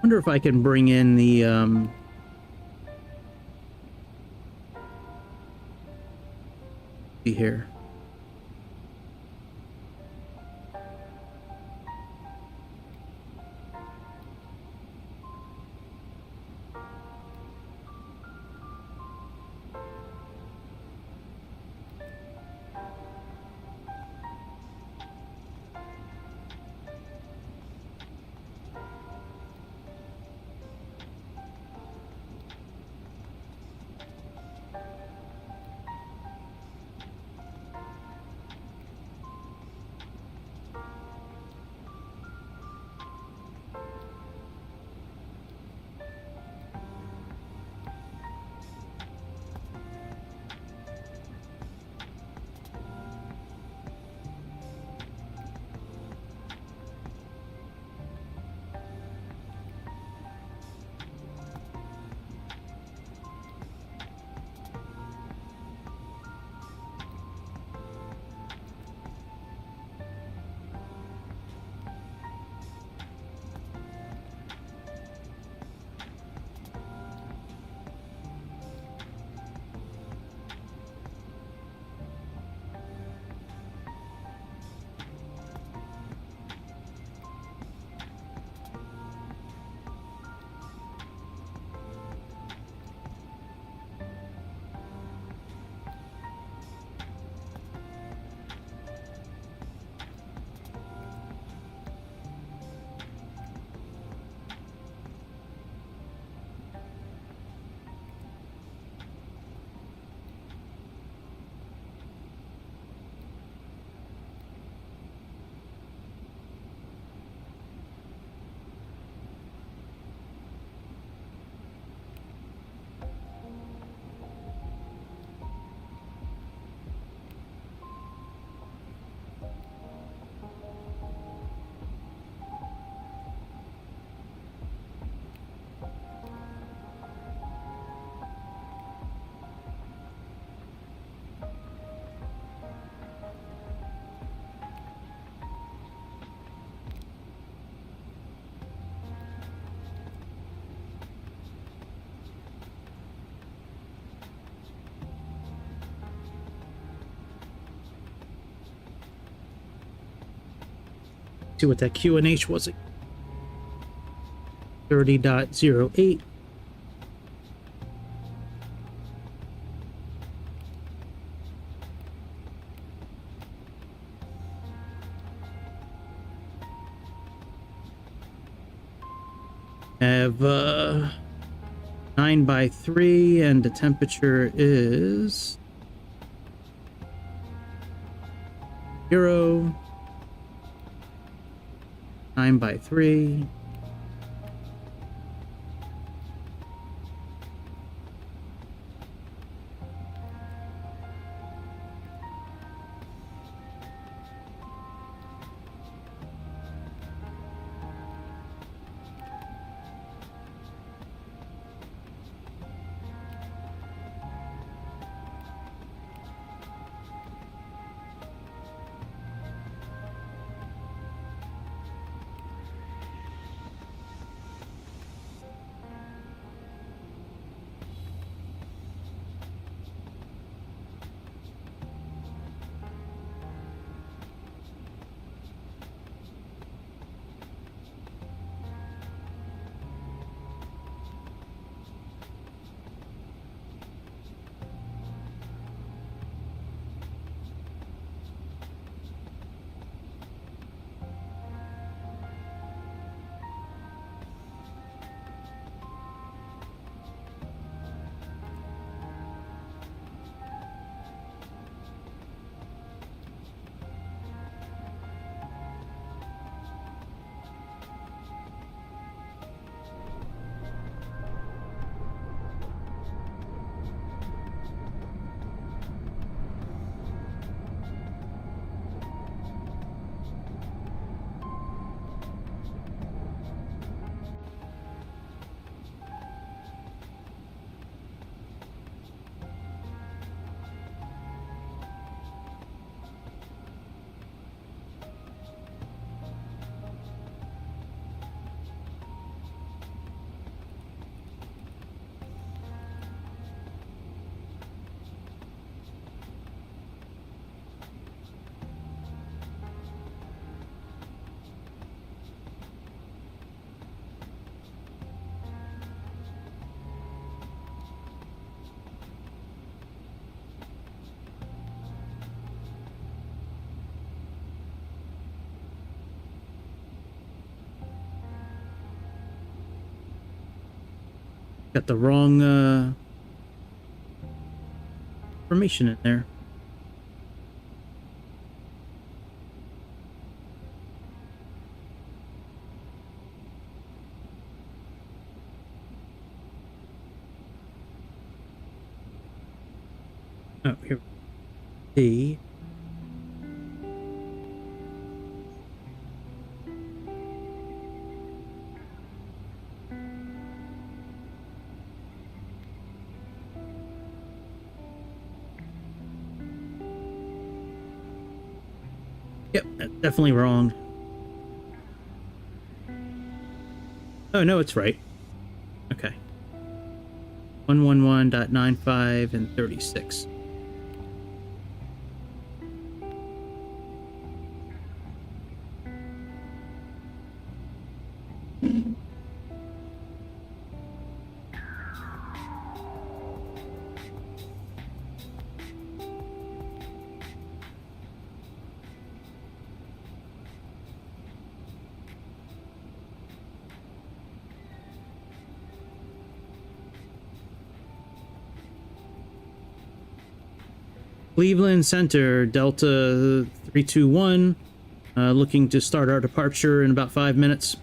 Wonder if I can bring in the see here. See what that QNH was. 30.08. Have 9/3 and the temperature is 0. 9/3. Got the wrong information in there. Oh, here. D. Yep, that's definitely wrong. Oh, no, it's right. Okay. 111.95 and 36. Cleveland Center, Delta 321, looking to start our departure in about 5 minutes.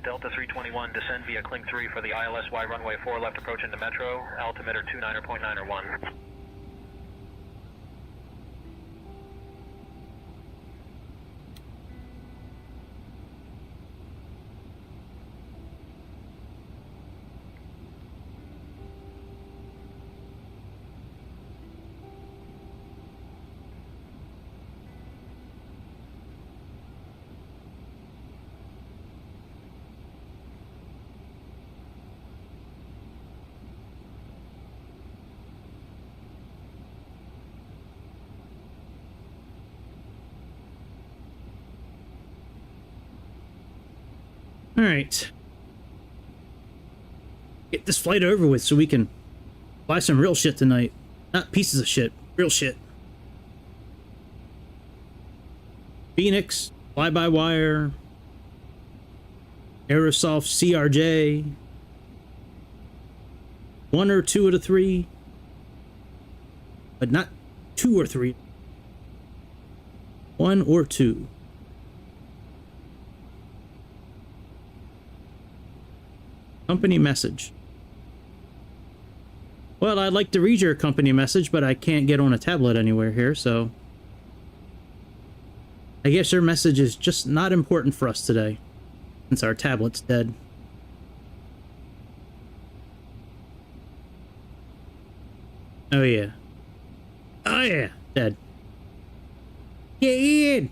Delta 321, descend via Clink 3 for the ILSY runway 4 left approach into Metro, altimeter 29.901. All right. Get this flight over with so we can fly some real shit tonight. Not pieces of shit, real shit. Fenix, fly-by-wire, Aerosoft CRJ, 1 or 2 of the 3, but not 2 or 3. 1 or 2. Company message. Well, I'd like to read your company message, but I can't get on a tablet anywhere here, so I guess your message is just not important for us today, since our tablet's dead. Oh yeah. Oh yeah, dead. Dead.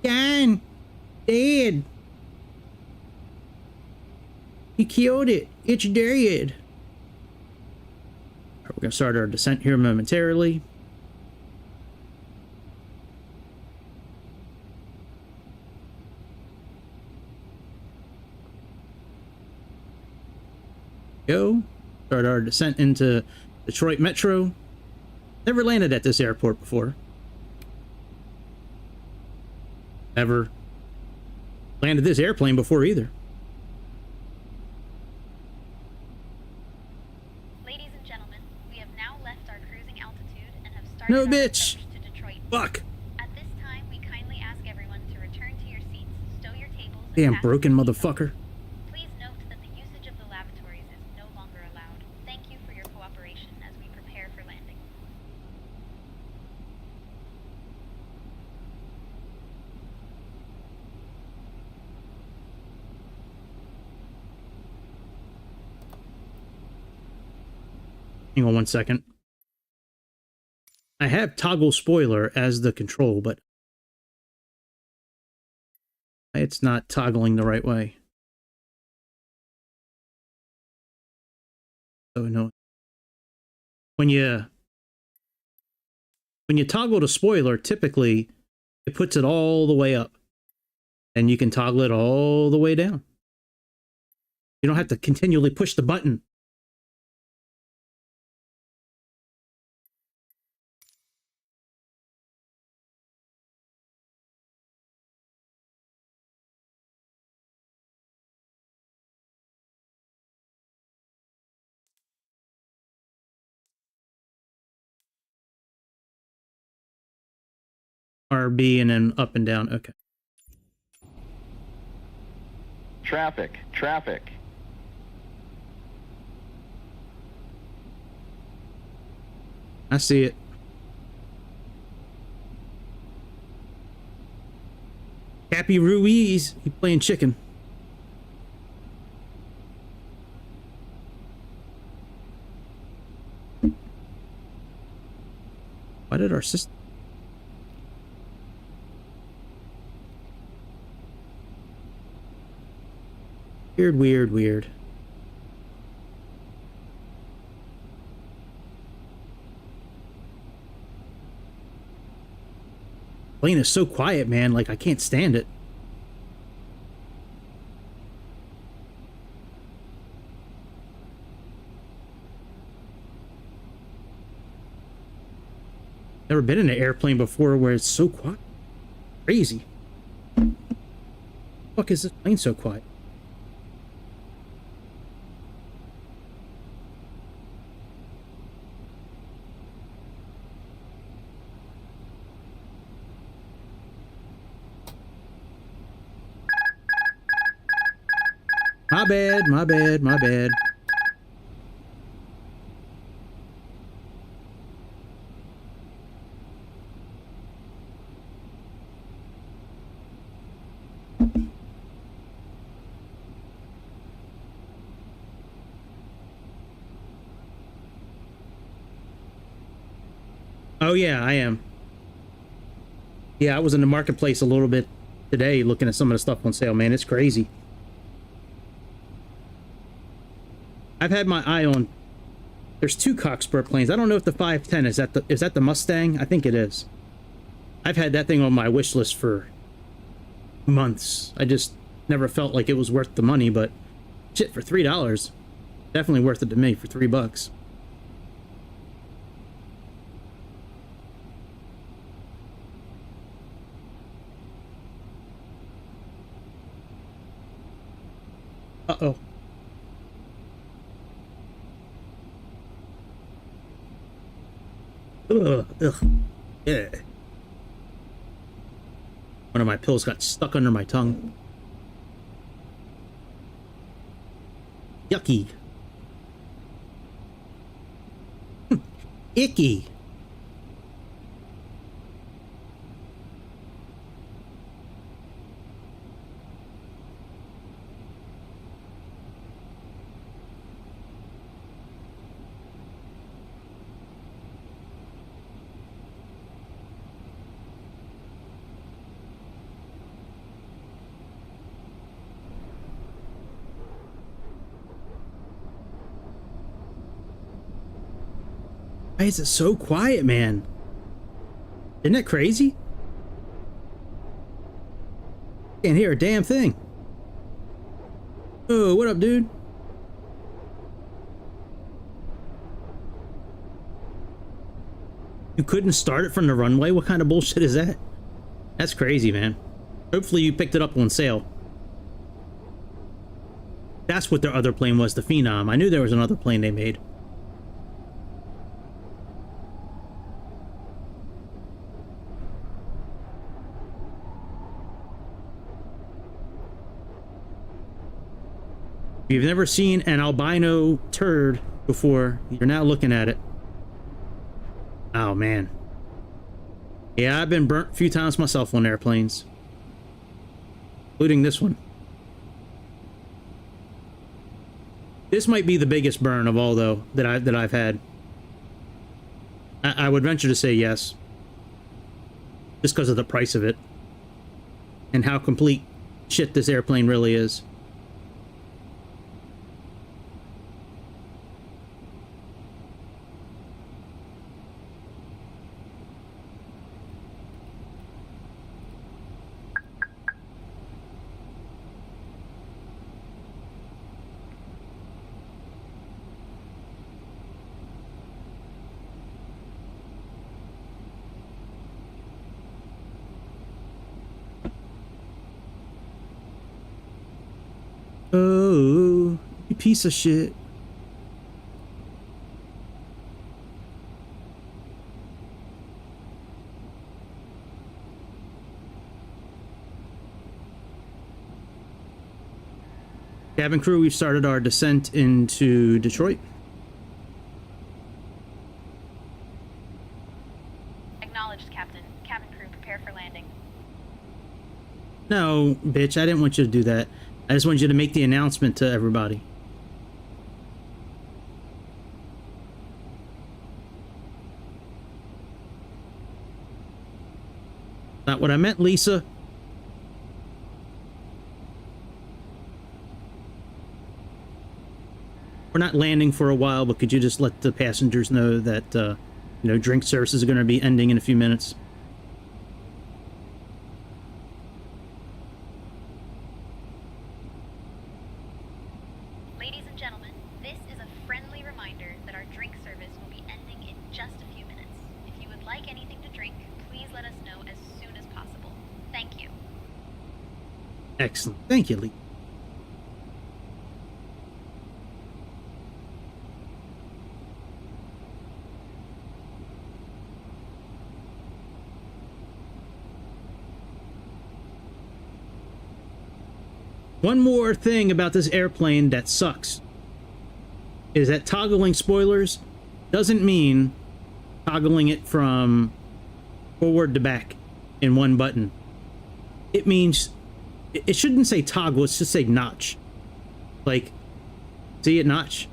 Gone. Dead. He killed it. It's dead. We're going to start our descent here momentarily. Go. Start our descent into Detroit Metro. Never landed at this airport before. Never landed this airplane before either. No, bitch! Fuck! At this time, we kindly ask everyone to return to your seats, stow your tables, and Damn pass broken your motherfucker. Please note that the usage of the lavatories is no longer allowed. Thank you for your cooperation as we prepare for landing. Hang on 1 second. I have toggle spoiler as the control, but it's not toggling the right way. So annoying. When you toggle the spoiler, typically it puts it all the way up. And you can toggle it all the way down. You don't have to continually push the button. RB and then up and down. Okay. Traffic, traffic. I see it. Happy Ruiz, he playing chicken. Why did our system? Weird, weird, weird. Plane is so quiet, man. Like, I can't stand it. Never been in an airplane before where it's so quiet. Crazy. Fuck is this plane so quiet? My bad, my bad, my bad. Oh yeah, I am. Yeah, I was in the marketplace a little bit today looking at some of the stuff on sale, man. It's crazy. I've had my eye on, there's two Cockspur planes. I don't know if the 510 is that the Mustang? I think it is. I've had that thing on my wish list for months. I just never felt like it was worth the money, but shit, for $3, definitely worth it to me for $3. Uh-oh. Ugh. Yeah. One of my pills got stuck under my tongue. Yucky. Icky. Why is it so quiet, man? Isn't that crazy? Can't hear a damn thing. Oh, what up, dude? You couldn't start it from the runway? What kind of bullshit is that? That's crazy, man. Hopefully you picked it up on sale. That's what their other plane was, the Phenom. I knew there was another plane they made. If you've never seen an albino turd before, you're now looking at it. Oh, man. Yeah, I've been burnt a few times myself on airplanes. Including this one. This might be the biggest burn of all, though, that I've had. I would venture to say yes. Just because of the price of it. And how complete shit this airplane really is. Oh, you piece of shit. Cabin crew, we've started our descent into Detroit. Acknowledged, Captain. Cabin crew, prepare for landing. No, bitch, I didn't want you to do that. I just wanted you to make the announcement to everybody. Not what I meant, Lisa. We're not landing for a while, but could you just let the passengers know that, you know, drink services are going to be ending in a few minutes? Ladies and gentlemen, this is a friendly reminder that our drink service will be ending in just a few minutes. If you would like anything to drink, please let us know as soon as possible. Thank you. Excellent. Thank you, Lee. One more thing about this airplane that sucks is that toggling spoilers doesn't mean toggling it from forward to back in one button. It means, it shouldn't say toggle, it should say notch. Like, see it? Notch,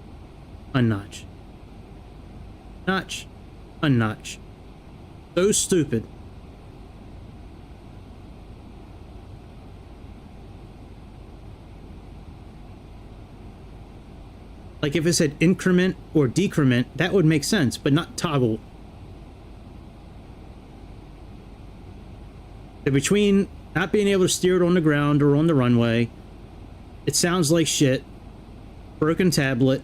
unnotch. Notch, unnotch. So stupid. Like if it said increment or decrement, that would make sense, but not toggle. So between not being able to steer it on the ground or on the runway, it sounds like shit. Broken tablet.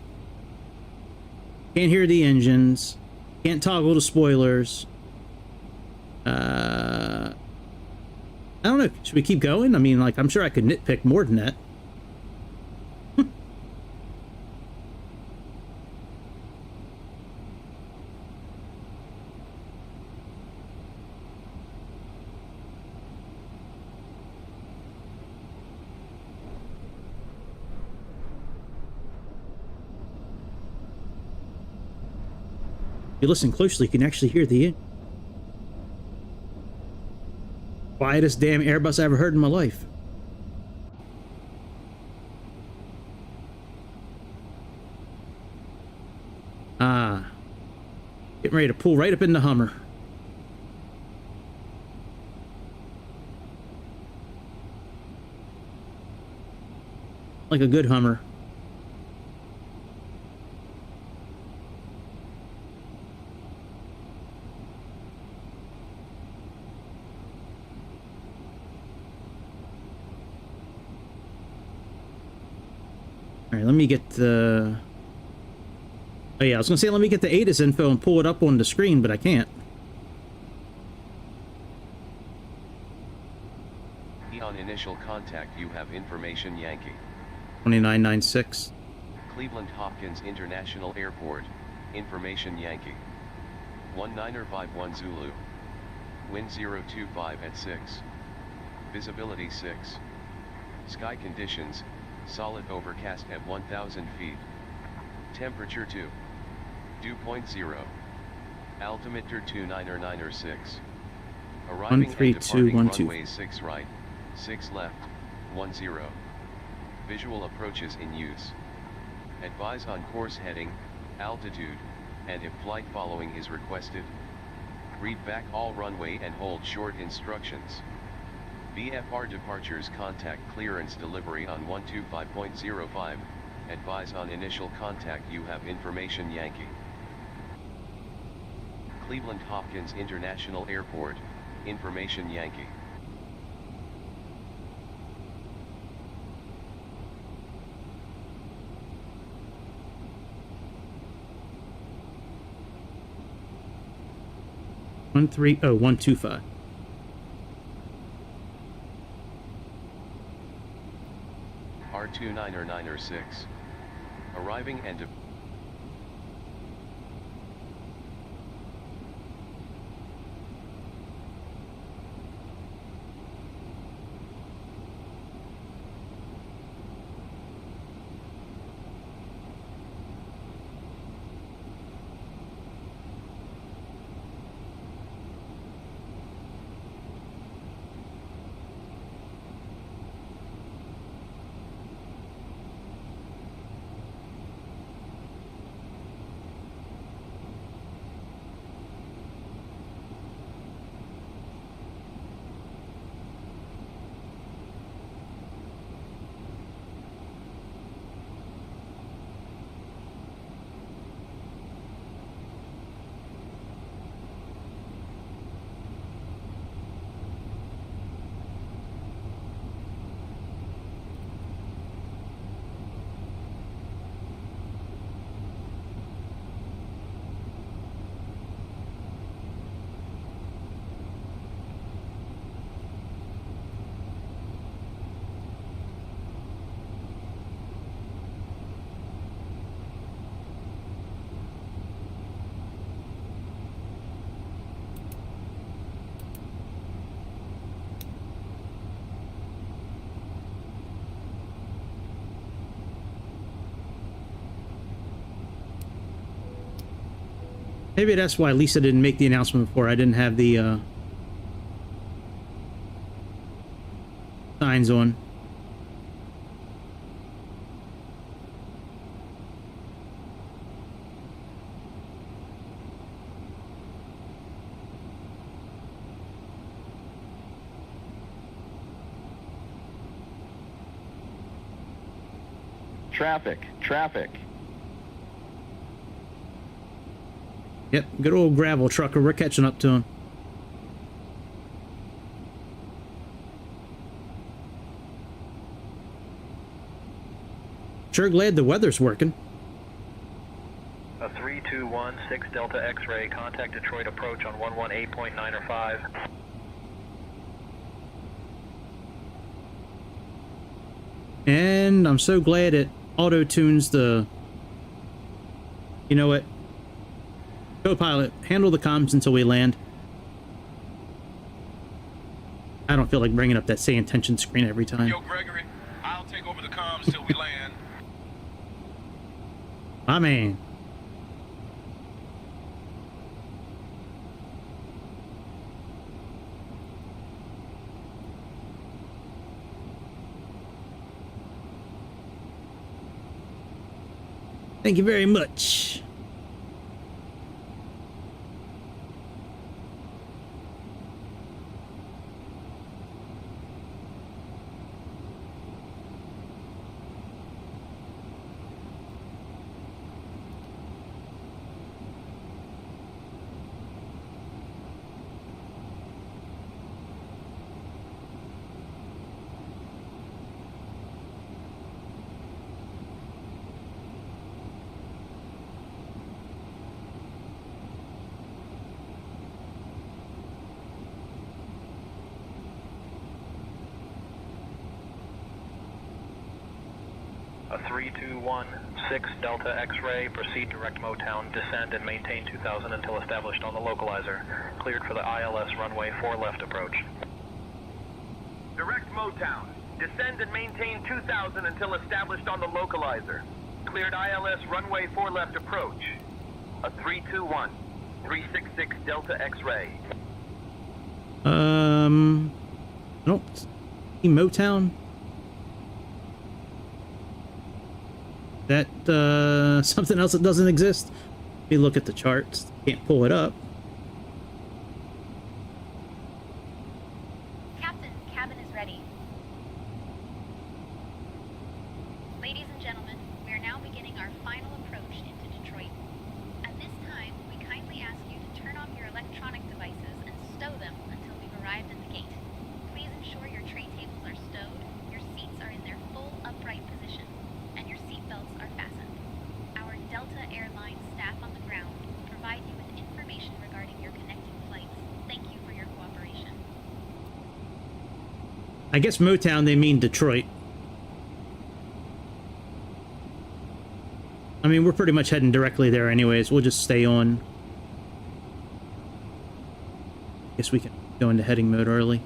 Can't hear the engines. Can't toggle the spoilers. I don't know. Should we keep going? I mean, like, I'm sure I could nitpick more than that. If you listen closely, you can actually hear the quietest damn Airbus I ever heard in my life. Ah. Getting ready to pull right up in the Hummer. Like a good Hummer. All right, let me get the... Oh yeah, I was gonna say let me get the ATIS info and pull it up on the screen, but I can't. On initial contact, you have information Yankee. 2996. Cleveland Hopkins International Airport. Information Yankee. 1951 Zulu. Wind 025 at 6. Visibility 6. Sky conditions. Solid overcast at 1,000 feet. Temperature 2. Dew point 0. Altimeter 2996. Arriving and departing runway 6 right, 6 left, 10. Visual approaches in use. Advise on course heading, altitude, and if flight following is requested. Read back all runway and hold short instructions. VFR departures contact clearance delivery on 125.05. Advise on initial contact you have information Yankee. Cleveland Hopkins International Airport. Information Yankee. Oh, 125. R29er 6. Arriving and Maybe that's why Lisa didn't make the announcement before. I didn't have the signs on. Traffic. Yep, good old gravel trucker. We're catching up to him. Sure glad the weather's working. A 3216 Delta X-ray, contact Detroit approach on 118.9 or 5. And I'm so glad it auto-tunes the... You know what? Co-pilot, handle the comms until we land. I don't feel like bringing up that say intention screen every time. Yo, Gregory, I'll take over the comms till we land. My man. Thank you very much. A 3216 Delta X-ray, proceed direct Motown, descend and maintain 2000 until established on the localizer. Cleared for the ILS runway 4 left approach. Direct Motown. Descend and maintain 2000 until established on the localizer. Cleared ILS runway 4 left approach. A 321, 366 Delta X-ray. Nope. Motown. That, something else that doesn't exist? Let me look at the charts. Can't pull it up. Captain, cabin is ready. Ladies and gentlemen, we are now beginning our final approach into Detroit. At this time, we kindly ask you to turn off your electronic devices and stow them until we've arrived at the gate. Please ensure your tray tables are stowed, your seats are in their full upright position, and your seat belts are fastened. Our Delta Airlines staff on the ground will provide you with information regarding your connecting flights. Thank you for your cooperation. I guess Motown, they mean Detroit. I mean, we're pretty much heading directly there anyways. We'll just stay on. Guess we can go into heading mode early.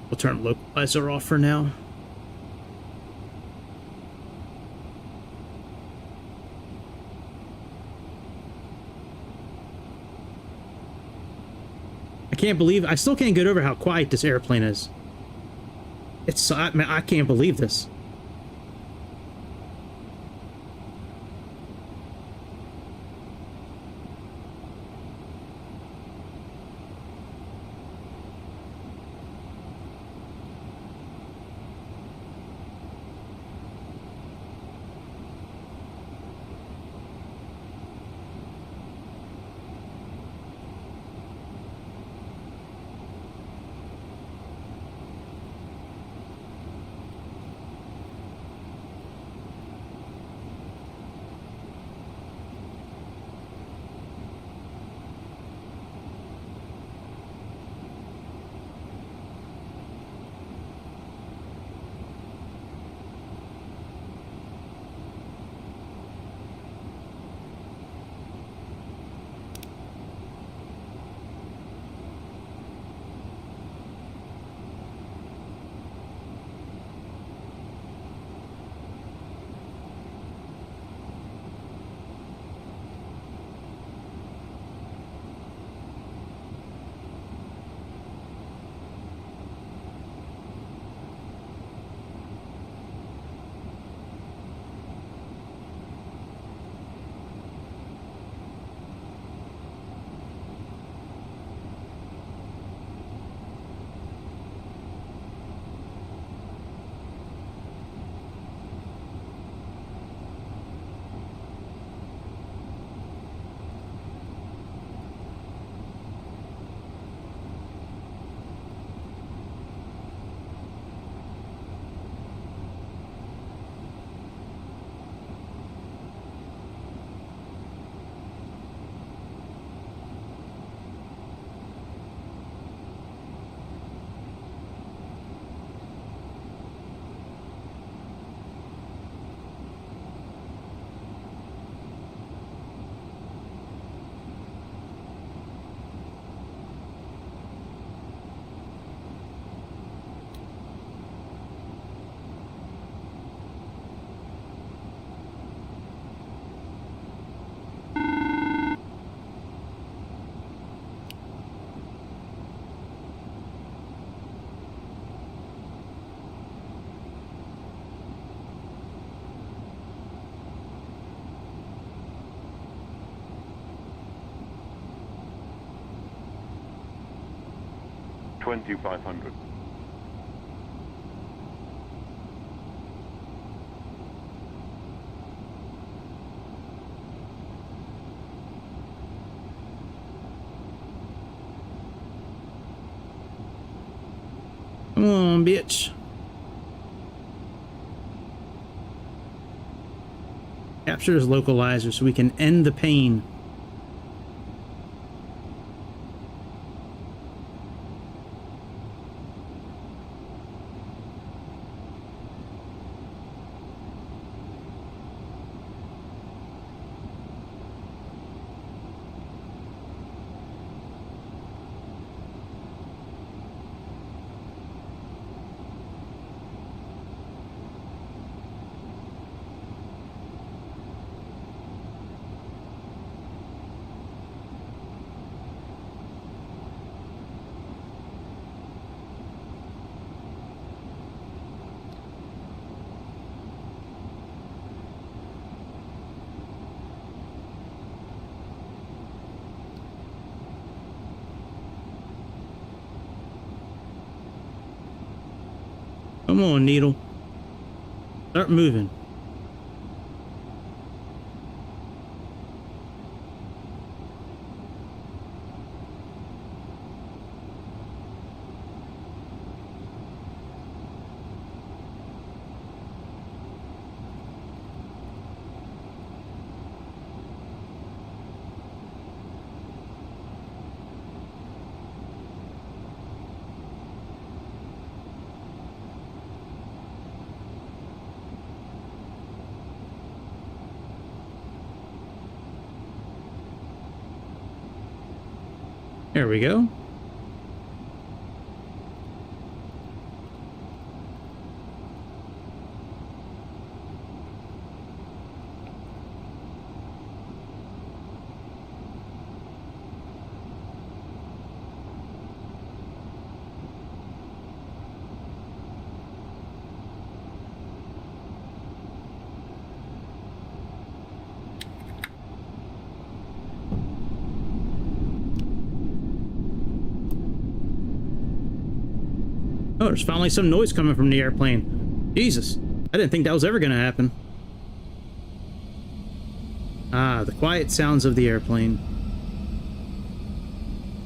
We'll turn localizer off for now. I still can't get over how quiet this airplane is. I can't believe this. $2,500. Come on, bitch. Capture his localizer so we can end the pain. Come on, Needle. Start moving. There we go. Oh, there's finally some noise coming from the airplane. Jesus, I didn't think that was ever going to happen. Ah, the quiet sounds of the airplane.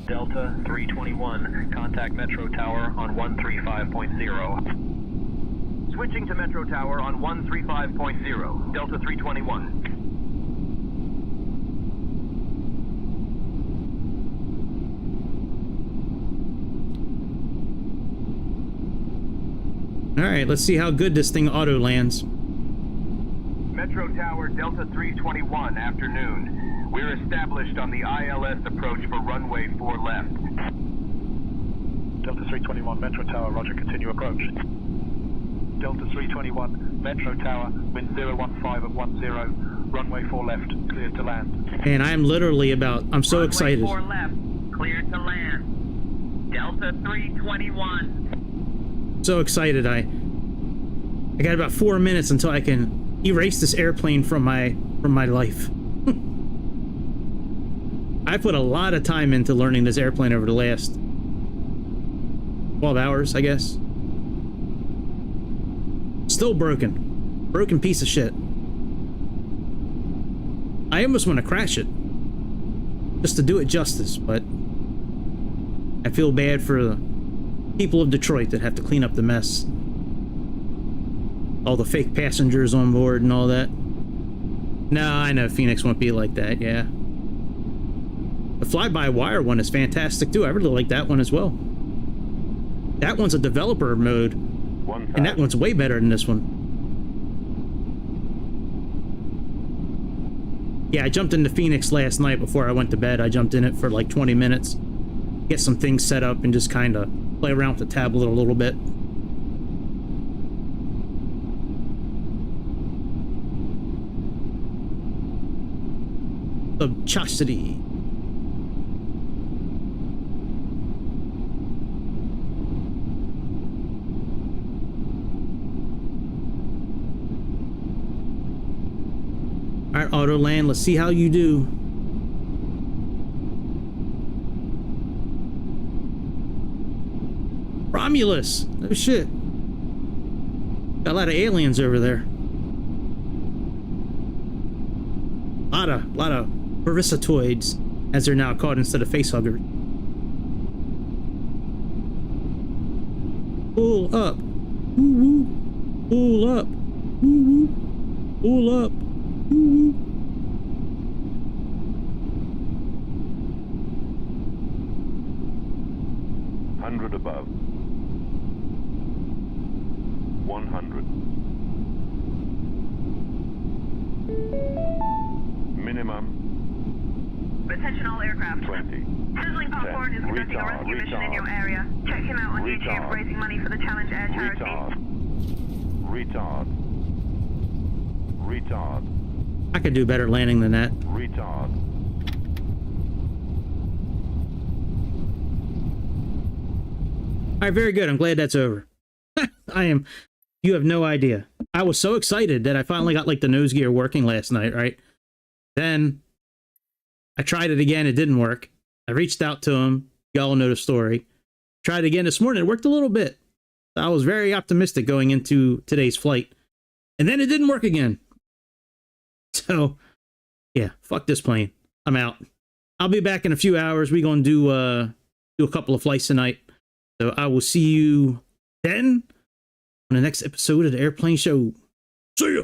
Delta 321, contact Metro Tower on 135.0. Switching to Metro Tower on 135.0, Delta 321. Alright, let's see how good this thing auto lands. Metro Tower, Delta 321, afternoon. We're established on the ILS approach for runway 4 left. Delta 321, Metro Tower, roger, continue approach. Delta 321, Metro Tower, wind 015 at 10, runway 4 left, cleared to land. And I'm literally I'm so Runway excited. 4 left, cleared to land. Delta 321. So excited. I got about 4 minutes until I can erase this airplane from my life. I put a lot of time into learning this airplane over the last 12 hours, I guess. Still broken. Broken piece of shit. I almost want to crash it just to do it justice, but I feel bad for the people of Detroit that have to clean up the mess. All the fake passengers on board and all that. No, I know Fenix won't be like that, yeah. The fly-by-wire one is fantastic too. I really like that one as well. That one's a developer mode, and that one's way better than this one. Yeah, I jumped into Fenix last night before I went to bed. I jumped in it for like 20 minutes. Get some things set up and just kind of play around with the tablet a little bit. Subchastity. Alright, auto land, let's see how you do. Romulus! No shit. Got a lot of aliens over there. Lot of parasitoids, as they're now called instead of facehuggers. Pull up. Woo woo. Pull up. Woo woo. Pull up. Woo woo. Above. 100. Minimum. Attention all aircraft. 20. Sizzling Popcorn is conducting a rescue mission in your area. Check him out on YouTube, raising money for the Challenge Air charity. Retard. I could do better landing than that. Retard. Alright, very good. I'm glad that's over. You have no idea. I was so excited that I finally got like the nose gear working last night, right? Then I tried it again, it didn't work. I reached out to him. Y'all know the story. Tried it again this morning, it worked a little bit. I was very optimistic going into today's flight. And then it didn't work again. So, yeah, fuck this plane. I'm out. I'll be back in a few hours. We're going to do a couple of flights tonight. So I will see you then on the next episode of the Airplane Show. See ya!